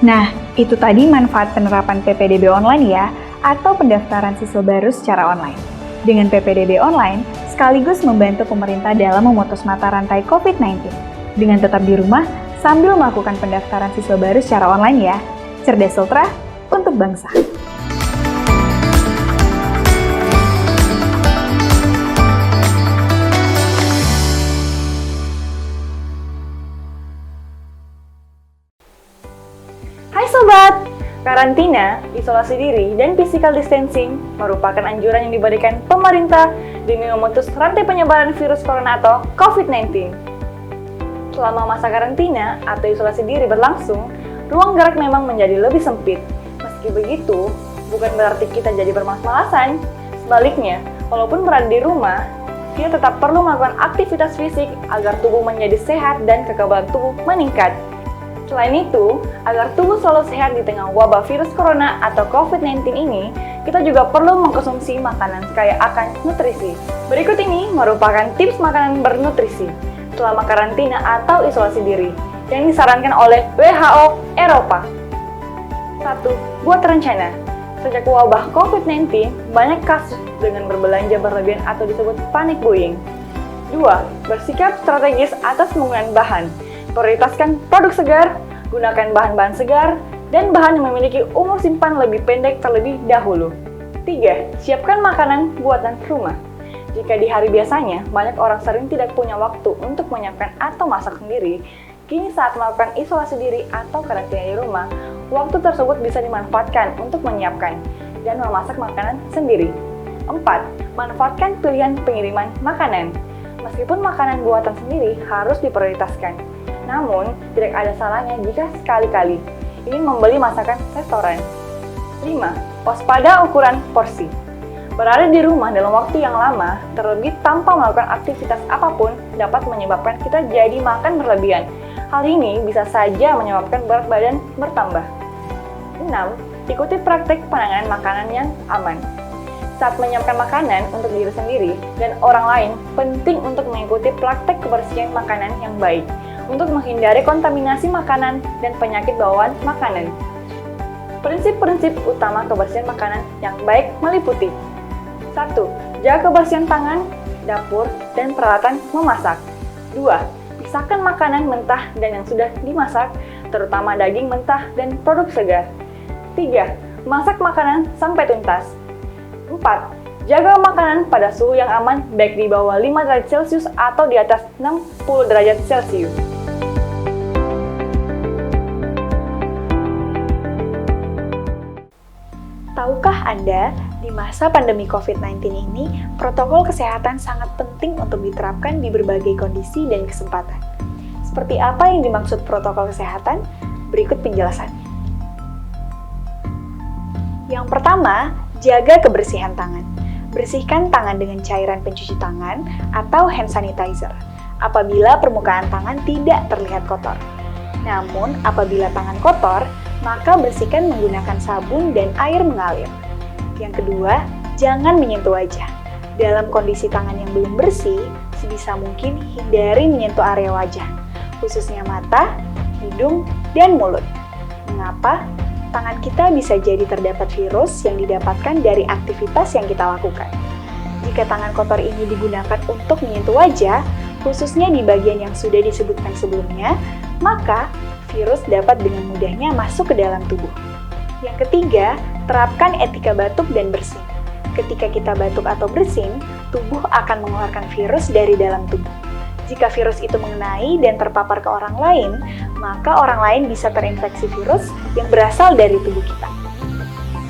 Nah, itu tadi manfaat penerapan PPDB online ya, atau pendaftaran siswa baru secara online. Dengan PPDB online, sekaligus membantu pemerintah dalam memutus mata rantai COVID-19. Dengan tetap di rumah, sambil melakukan pendaftaran siswa baru secara online ya. Cerdas Sultra untuk bangsa. Hai Sobat! Karantina, isolasi diri, dan physical distancing merupakan anjuran yang diberikan pemerintah demi memutus rantai penyebaran virus corona atau COVID-19. Selama masa karantina atau isolasi diri berlangsung, ruang gerak memang menjadi lebih sempit. Meski begitu, bukan berarti kita jadi bermalas-malasan. Sebaliknya, walaupun berada di rumah, kita tetap perlu melakukan aktivitas fisik agar tubuh menjadi sehat dan kekebalan tubuh meningkat. Selain itu, agar tubuh selalu sehat di tengah wabah virus corona atau COVID-19 ini, kita juga perlu mengkonsumsi makanan kaya akan nutrisi. Berikut ini merupakan tips makanan bernutrisi selama karantina atau isolasi diri yang disarankan oleh WHO Eropa. 1. Buat rencana. Sejak wabah COVID-19, banyak kasus dengan berbelanja berlebihan atau disebut panic buying. 2. Bersikap strategis atas penggunaan bahan. Prioritaskan produk segar, gunakan bahan-bahan segar, dan bahan yang memiliki umur simpan lebih pendek terlebih dahulu. 3. Siapkan makanan buatan rumah. Jika di hari biasanya, banyak orang sering tidak punya waktu untuk menyiapkan atau masak sendiri, kini saat melakukan isolasi diri atau karantina di rumah, waktu tersebut bisa dimanfaatkan untuk menyiapkan dan memasak makanan sendiri. 4. Manfaatkan pilihan pengiriman makanan. Meskipun makanan buatan sendiri harus diprioritaskan, namun tidak ada salahnya jika sekali-kali ingin membeli masakan restoran. 5. Waspada ukuran porsi. Berada di rumah dalam waktu yang lama, terlebih tanpa melakukan aktivitas apapun, dapat menyebabkan kita jadi makan berlebihan. Hal ini bisa saja menyebabkan berat badan bertambah. 6. Ikuti praktik penanganan makanan yang aman. Saat menyiapkan makanan untuk diri sendiri dan orang lain, penting untuk mengikuti praktik kebersihan makanan yang baik untuk menghindari kontaminasi makanan dan penyakit bawaan makanan. Prinsip-prinsip utama kebersihan makanan yang baik meliputi: 1. Jaga kebersihan tangan, dapur, dan peralatan memasak. 2. Pisahkan makanan mentah dan yang sudah dimasak, terutama daging mentah dan produk segar. 3. Masak makanan sampai tuntas. 4. Jaga makanan pada suhu yang aman, baik di bawah 5 derajat Celcius atau di atas 60 derajat Celcius. Tahukah Anda, di masa pandemi COVID-19 ini, protokol kesehatan sangat penting untuk diterapkan di berbagai kondisi dan kesempatan. Seperti apa yang dimaksud protokol kesehatan? Berikut penjelasannya. Yang pertama, jaga kebersihan tangan. Bersihkan tangan dengan cairan pencuci tangan atau hand sanitizer apabila permukaan tangan tidak terlihat kotor. Namun, apabila tangan kotor, maka bersihkan menggunakan sabun dan air mengalir. Yang kedua, jangan menyentuh wajah. Dalam kondisi tangan yang belum bersih, sebisa mungkin hindari menyentuh area wajah, khususnya mata, hidung, dan mulut. Mengapa? Tangan kita bisa jadi terdapat virus yang didapatkan dari aktivitas yang kita lakukan. Jika tangan kotor ini digunakan untuk menyentuh wajah, khususnya di bagian yang sudah disebutkan sebelumnya, maka virus dapat dengan mudahnya masuk ke dalam tubuh. Yang ketiga, terapkan etika batuk dan bersin. Ketika kita batuk atau bersin, tubuh akan mengeluarkan virus dari dalam tubuh. Jika virus itu mengenai dan terpapar ke orang lain, maka orang lain bisa terinfeksi virus yang berasal dari tubuh kita.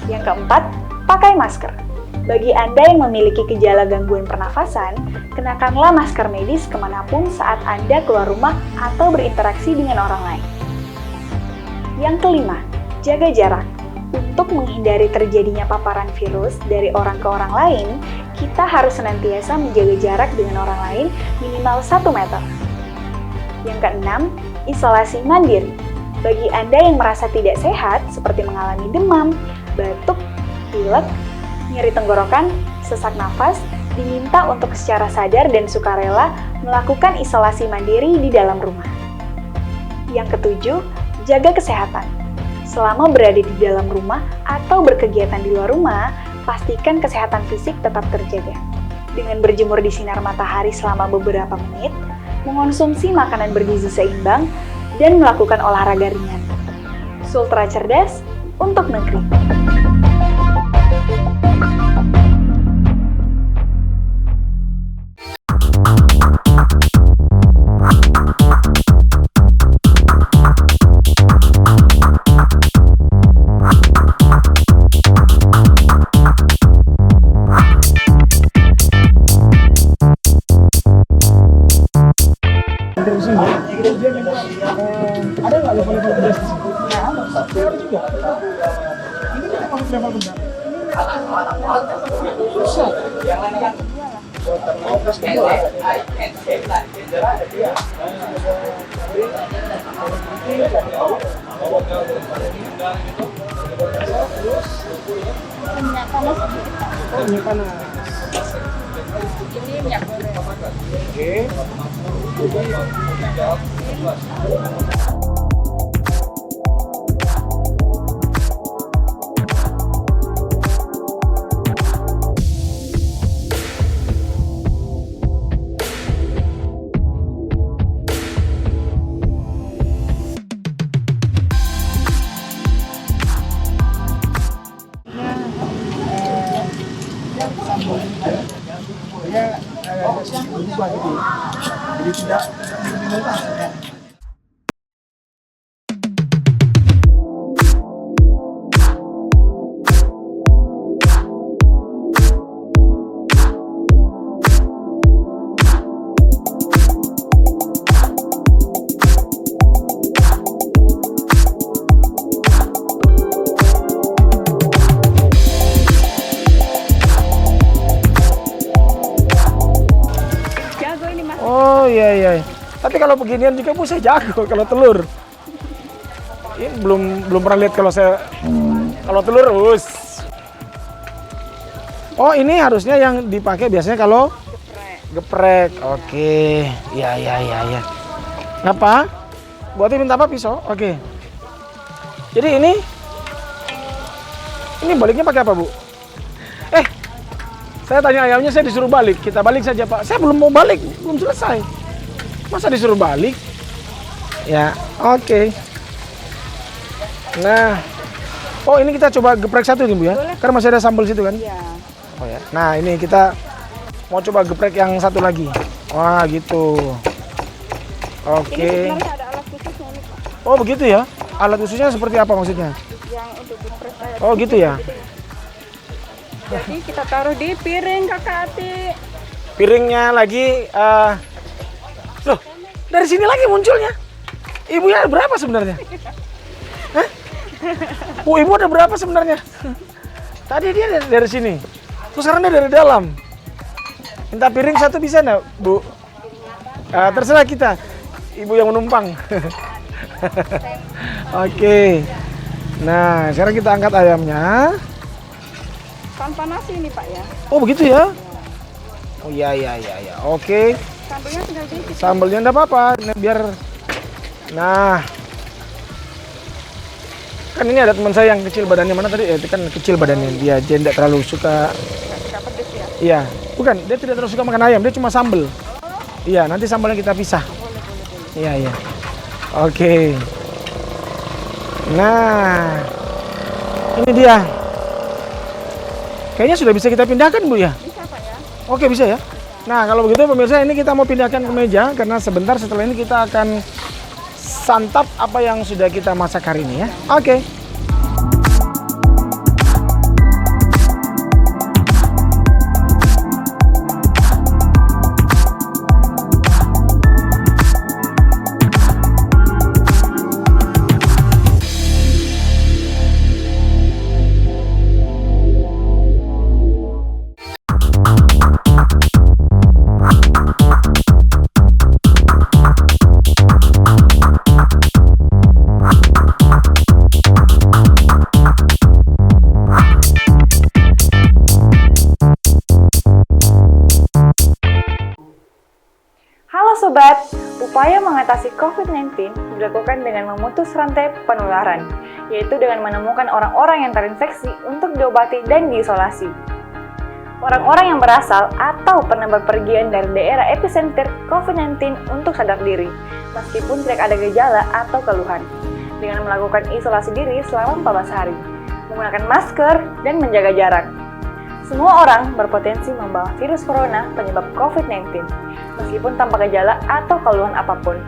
Yang keempat, pakai masker. Bagi Anda yang memiliki gejala gangguan pernafasan, kenakanlah masker medis kemanapun saat Anda keluar rumah atau berinteraksi dengan orang lain. Yang kelima, jaga jarak. Untuk menghindari terjadinya paparan virus dari orang ke orang lain, kita harus senantiasa menjaga jarak dengan orang lain minimal 1 meter. Yang keenam, isolasi mandiri. Bagi Anda yang merasa tidak sehat, seperti mengalami demam, batuk, pilek, nyeri tenggorokan, sesak nafas, diminta untuk secara sadar dan sukarela melakukan isolasi mandiri di dalam rumah. Yang ketujuh, jaga kesehatan. Selama berada di dalam rumah atau berkegiatan di luar rumah, pastikan kesehatan fisik tetap terjaga. Dengan berjemur di sinar matahari selama beberapa menit, mengonsumsi makanan bergizi seimbang, dan melakukan olahraga ringan. Sultra cerdas untuk negeri. Dari sini, ada nggak level-level beras di sini? Ada juga. Ini kita masuk level beras. Susah. Minyak panas dulu. Oh, minyak panas. Ini minyak goreng. Oke. Jago ini Mas. Oh iya iya. Tapi kalau beginian juga Bu saya jago kalau telur. Ini belum pernah lihat kalau telur us. Oh ini harusnya yang dipakai biasanya kalau geprek. Oke. Iya iya iya iya. Ngapa? Buatnya minta apa pisau? Oke. Jadi ini baliknya pakai apa Bu? Saya tanya ayamnya, saya disuruh balik. Kita balik saja Pak. Saya belum mau balik, belum selesai. Masa disuruh balik? Ya, oke. Nah, oh ini kita coba geprek satu nih Bu ya. Karena masih ada sambal situ kan? Iya. Oh ya. Nah ini kita mau coba geprek yang satu lagi. Wah gitu. Ini Oke. sebenarnya ada alat khususnya nih Pak. Oh begitu ya? Alat khususnya seperti apa maksudnya? Yang untuk geprek kayak Oh gitu ya? Jadi kita taruh di piring Kakak Ati. Piringnya lagi, loh dari sini lagi munculnya. Ibunya berapa sebenarnya? Hah? Oh ibu ada berapa sebenarnya? Tadi dia dari sini, terus sekarang dia dari dalam. Minta piring satu bisa nggak Bu? Terserah kita, ibu yang menumpang. Oke, nah sekarang kita angkat ayamnya. Tanpa nasi ini Pak ya. Oh begitu ya? Oh iya iya iya iya. Oke. Sambelnya tinggal dikit. Sambelnya enggak apa-apa, biar nah. Kan ini ada teman saya yang kecil badannya mana tadi? Itu kan kecil badannya. Dia tidak terlalu suka. Nggak pedes ya. Iya, bukan, dia tidak terlalu suka makan ayam, dia cuma sambel. Iya, nanti sambalnya kita pisah. Iya, iya. Oke. Nah. Ini dia. Kayaknya sudah bisa kita pindahkan Bu ya? Bisa Pak ya. Oke bisa ya. Nah kalau begitu pemirsa ini kita mau pindahkan ke meja karena sebentar setelah ini kita akan santap apa yang sudah kita masak hari ini ya. Oke. Sobat, upaya mengatasi COVID-19 dilakukan dengan memutus rantai penularan, yaitu dengan menemukan orang-orang yang terinfeksi untuk diobati dan diisolasi. Orang-orang yang berasal atau pernah berpergian dari daerah epicenter COVID-19 untuk sadar diri, meskipun tidak ada gejala atau keluhan, dengan melakukan isolasi diri selama 14 hari, menggunakan masker, dan menjaga jarak. Semua orang berpotensi membawa virus corona penyebab COVID-19, meskipun tanpa gejala atau keluhan apapun.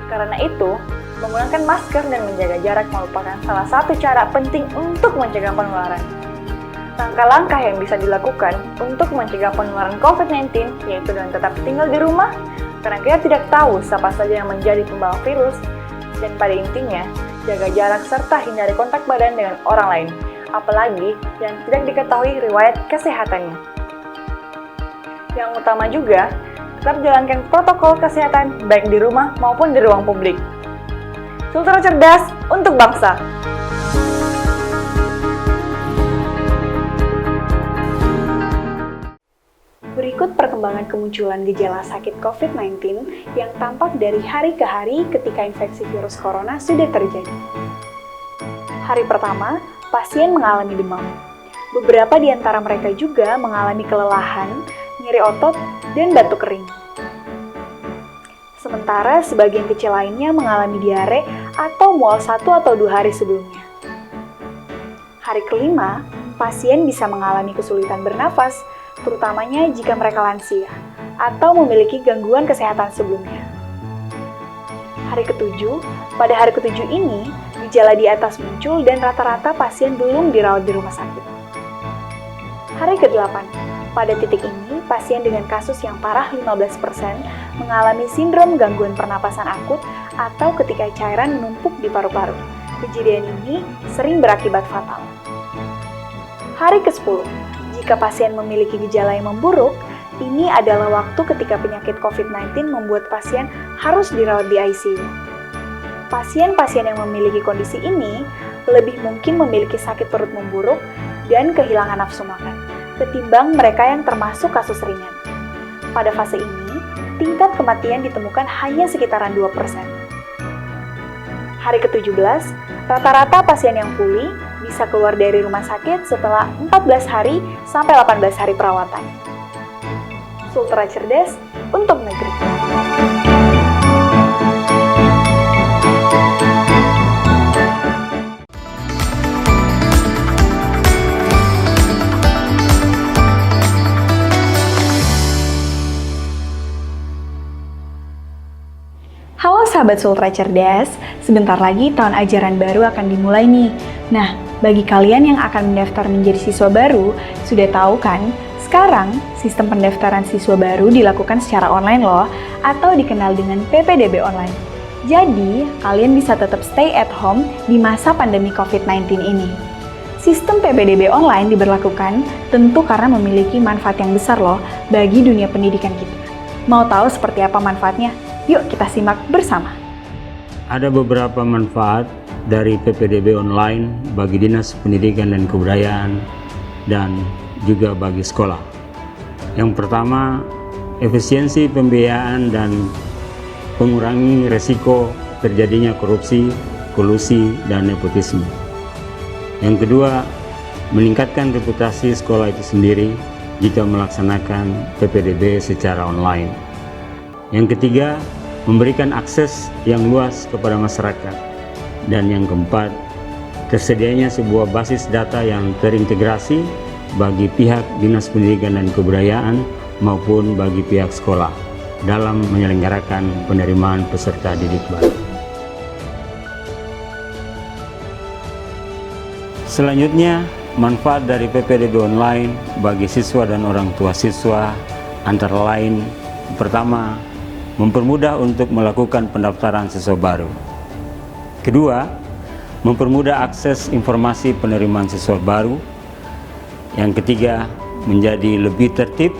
Karena itu, menggunakan masker dan menjaga jarak merupakan salah satu cara penting untuk mencegah penularan. Langkah-langkah yang bisa dilakukan untuk mencegah penularan COVID-19 yaitu dengan tetap tinggal di rumah, karena kita tidak tahu siapa saja yang menjadi pembawa virus, dan pada intinya, jaga jarak serta hindari kontak badan dengan orang lain, apalagi yang tidak diketahui riwayat kesehatannya. Yang utama juga, tetap jalankan protokol kesehatan baik di rumah maupun di ruang publik. Sultra cerdas untuk bangsa. Berikut perkembangan kemunculan gejala sakit COVID-19 yang tampak dari hari ke hari ketika infeksi virus corona sudah terjadi. Hari pertama, pasien mengalami demam. Beberapa di antara mereka juga mengalami kelelahan, nyeri otot, dan batuk kering. Sementara sebagian kecil lainnya mengalami diare atau mual 1 atau 2 hari sebelumnya. Hari kelima, pasien bisa mengalami kesulitan bernafas, terutamanya jika mereka lansia atau memiliki gangguan kesehatan sebelumnya. Hari ketujuh, pada hari ketujuh ini, gejala di atas muncul dan rata-rata pasien belum dirawat di rumah sakit. Hari ke-8, pada titik ini, pasien dengan kasus yang parah 15% mengalami sindrom gangguan pernapasan akut atau ketika cairan menumpuk di paru-paru. Kejadian ini sering berakibat fatal. Hari ke-10, jika pasien memiliki gejala yang memburuk, ini adalah waktu ketika penyakit COVID-19 membuat pasien harus dirawat di ICU. Pasien-pasien yang memiliki kondisi ini lebih mungkin memiliki sakit perut memburuk dan kehilangan nafsu makan, ketimbang mereka yang termasuk kasus ringan. Pada fase ini, tingkat kematian ditemukan hanya sekitaran 2%. Hari ke-17, rata-rata pasien yang pulih bisa keluar dari rumah sakit setelah 14 hari sampai 18 hari perawatan. Sultra cerdas untuk negeri. Halo sahabat Sultra Cerdas, sebentar lagi tahun ajaran baru akan dimulai nih. Nah, bagi kalian yang akan mendaftar menjadi siswa baru, sudah tahu kan? Sekarang, sistem pendaftaran siswa baru dilakukan secara online loh, atau dikenal dengan PPDB Online. Jadi, kalian bisa tetap stay at home di masa pandemi COVID-19 ini. Sistem PPDB Online diberlakukan tentu karena memiliki manfaat yang besar loh bagi dunia pendidikan kita. Mau tahu seperti apa manfaatnya? Yuk kita simak bersama. Ada beberapa manfaat dari PPDB online bagi Dinas Pendidikan dan Kebudayaan dan juga bagi sekolah. Yang pertama, efisiensi pembiayaan dan mengurangi resiko terjadinya korupsi, kolusi, dan nepotisme. Yang kedua, meningkatkan reputasi sekolah itu sendiri jika melaksanakan PPDB secara online. Yang ketiga, memberikan akses yang luas kepada masyarakat. Dan yang keempat, tersedianya sebuah basis data yang terintegrasi bagi pihak Dinas Pendidikan dan Kebudayaan maupun bagi pihak sekolah dalam menyelenggarakan penerimaan peserta didik baru. Selanjutnya, manfaat dari PPDB online bagi siswa dan orang tua siswa antara lain, pertama, mempermudah untuk melakukan pendaftaran siswa baru. Kedua, mempermudah akses informasi penerimaan siswa baru. Yang ketiga, menjadi lebih tertib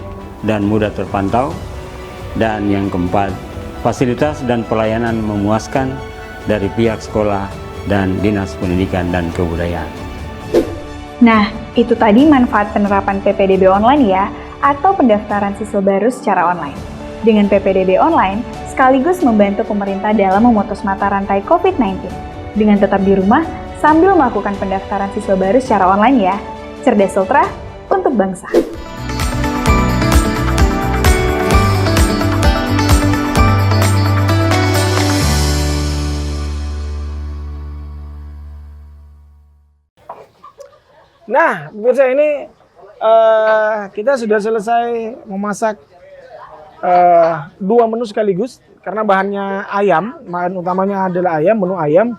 dan mudah terpantau. Dan yang keempat, fasilitas dan pelayanan memuaskan dari pihak sekolah dan Dinas Pendidikan dan Kebudayaan. Nah, itu tadi manfaat penerapan PPDB online ya, atau pendaftaran siswa baru secara online. Dengan PPDB online, sekaligus membantu pemerintah dalam memutus mata rantai COVID-19. Dengan tetap di rumah, sambil melakukan pendaftaran siswa baru secara online ya. Cerdas Sultra untuk bangsa. Nah, pemirsa ini kita sudah selesai memasak 2 menu sekaligus karena bahannya ayam, bahan utamanya adalah ayam, menu ayam.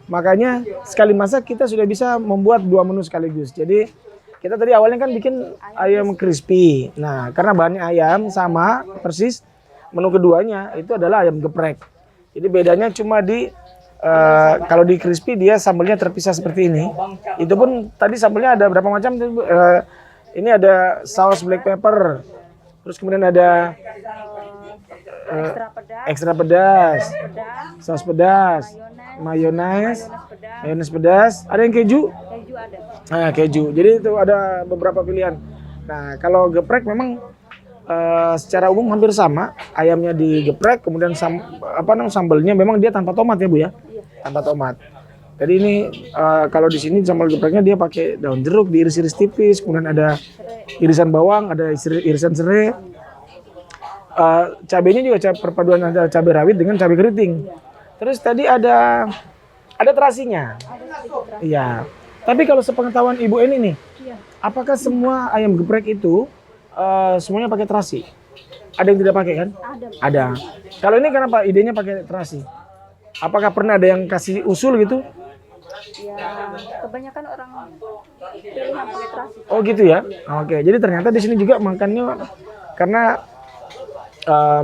Makanya sekali masak kita sudah bisa membuat 2 menu sekaligus. Jadi kita tadi awalnya kan bikin ayam crispy. Nah, karena bahannya ayam sama persis, menu keduanya itu adalah ayam geprek. Jadi bedanya cuma di kalau di crispy dia sambelnya terpisah seperti ini. Itu pun tadi sambelnya ada berapa macam? Ini ada saus black pepper. Terus kemudian ada ekstra pedas, saus pedas, mayones pedas. Ada yang keju? Keju ada. Nah, keju. Jadi itu ada beberapa pilihan. Nah, kalau geprek memang secara umum hampir sama. Ayamnya digeprek, kemudian sambalnya memang dia tanpa tomat ya Bu ya? Tanpa tomat. Jadi ini kalau di sini sambal gepreknya dia pakai daun jeruk diiris-iris tipis, kemudian ada irisan bawang, ada irisan serai. Cabenya juga perpaduan antara cabai rawit dengan cabai keriting. Terus tadi ada terasinya. Iya. Tapi kalau sepengetahuan Ibu Eni nih, apakah semua ayam geprek itu semuanya pakai terasi? Ada yang tidak pakai kan? Ada. Kalau ini kenapa idenya pakai terasi? Apakah pernah ada yang kasih usul gitu? Ya, kebanyakan orang pilihan pakai terasi. Oh gitu ya. Oke. Jadi ternyata di sini juga makannya karena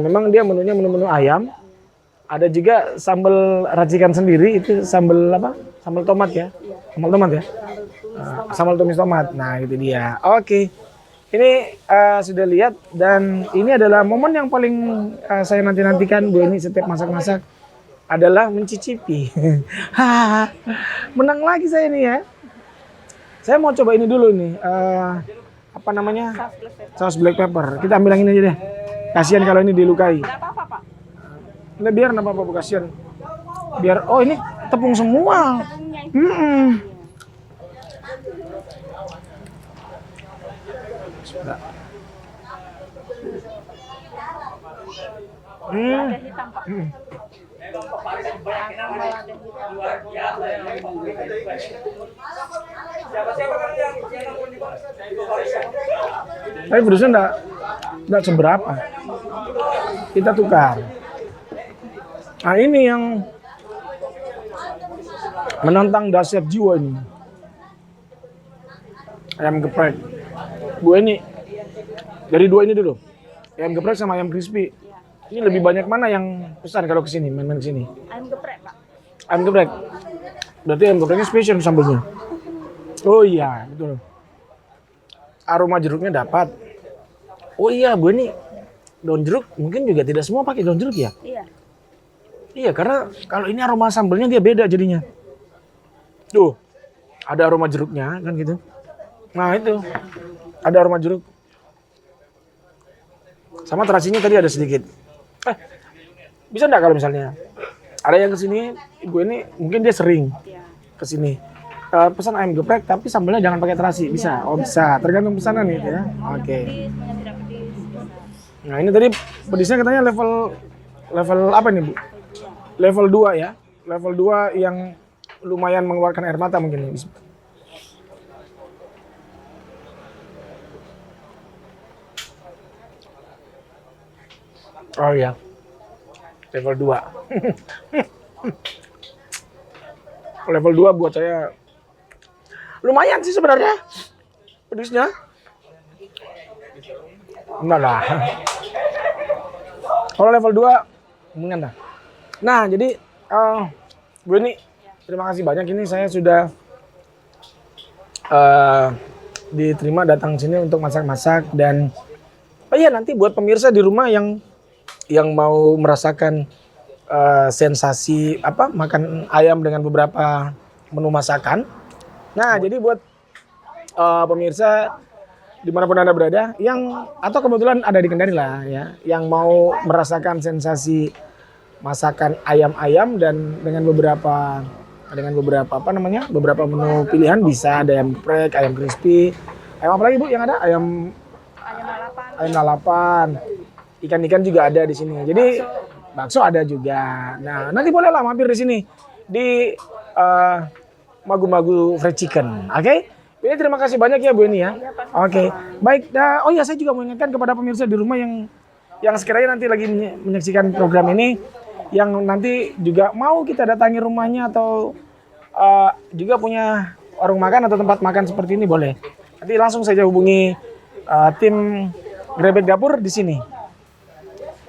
memang dia menunya menu-menu ayam. Ada juga sambal racikan sendiri, itu sambal apa? Sambal tomat ya. Sambal tomat ya. Sambal tumis tomat. Nah, itu dia. Oke. Ini sudah lihat dan ini adalah momen yang paling saya nanti-nantikan Bu Eni setiap masak-masak adalah mencicipi. Menang lagi saya ini ya. Saya mau coba ini dulu nih. Apa namanya? Saus black pepper. Kita ambil yang ini aja deh. Kasihan kalau ini dilukai. Enggak apa-apa, Pak. Nah, biar enggak apa-apa Bu, kasihan. Biar ini tepung semua. Lada hitam, Pak. Tapi pedasnya enggak seberapa. Kita tukar. Nah, ini yang menantang dahsyat jiwa ini. Ayam geprek. Bu Eni, dari dua ini dulu. Ayam geprek sama ayam crispy. Ini lebih banyak mana yang pesan kalau kesini, main-main kesini? Ayam geprek, Pak. Ayam geprek. Berarti ayam gepreknya spesial sambalnya. Oh iya, betul. Aroma jeruknya dapat. Oh iya, Bu Eni, daun jeruk mungkin juga tidak semua pakai daun jeruk ya? Iya. Iya, karena kalau ini aroma sambalnya dia beda jadinya. Tuh, ada aroma jeruknya kan gitu. Nah itu, ada aroma jeruk. Sama terasinya tadi ada sedikit. Bisa enggak kalau misalnya ada yang kesini, Ibu ini mungkin dia sering kesini. Pesan ayam geprek tapi sambalnya jangan pakai terasi, bisa? Oh bisa, tergantung pesanan nih ya. Oke. Nah ini tadi pedisnya katanya level apa nih Bu? Level 2 ya. Level 2 yang lumayan mengeluarkan air mata mungkin. Oh iya. Level 2. Level 2 buat saya lumayan sih sebenarnya. Pedisnya. Enggak lah. Kalau level 2 mendingan dah. Nah, jadi Bu Eni, terima kasih banyak ini saya sudah diterima datang sini untuk masak-masak dan oh iya nanti buat pemirsa di rumah yang mau merasakan sensasi makan ayam dengan beberapa menu masakan. Nah, jadi buat pemirsa dimanapun Anda berada atau kebetulan ada di Kendari lah ya, yang mau merasakan sensasi masakan ayam-ayam dan dengan beberapa beberapa menu pilihan, bisa ada ayam geprek, ayam crispy, ayam apa lagi Bu yang ada? Ayam lalapan. Ikan-ikan juga ada di sini. Jadi bakso ada juga. Nah, nanti bolehlah mampir di sini di Magu-Magu Fried Chicken. Oke? Ini terima kasih banyak ya Bu Eni ya. Oke. Baik. Oh ya, saya juga mau ingatkan kepada pemirsa di rumah yang sekiranya nanti lagi menyaksikan program ini, yang nanti juga mau kita datangi rumahnya atau juga punya warung makan atau tempat makan seperti ini, boleh. Nanti langsung saja hubungi tim Grebek Dapur di sini.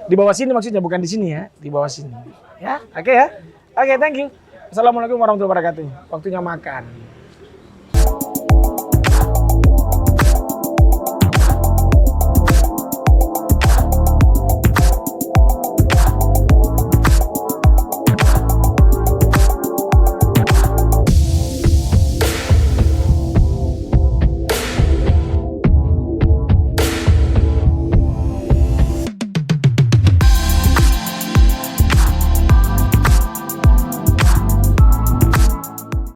Di bawah sini maksudnya, bukan di sini ya, di bawah sini. Ya, oke ya. Oke, thank you. Assalamualaikum warahmatullahi wabarakatuh. Waktunya makan.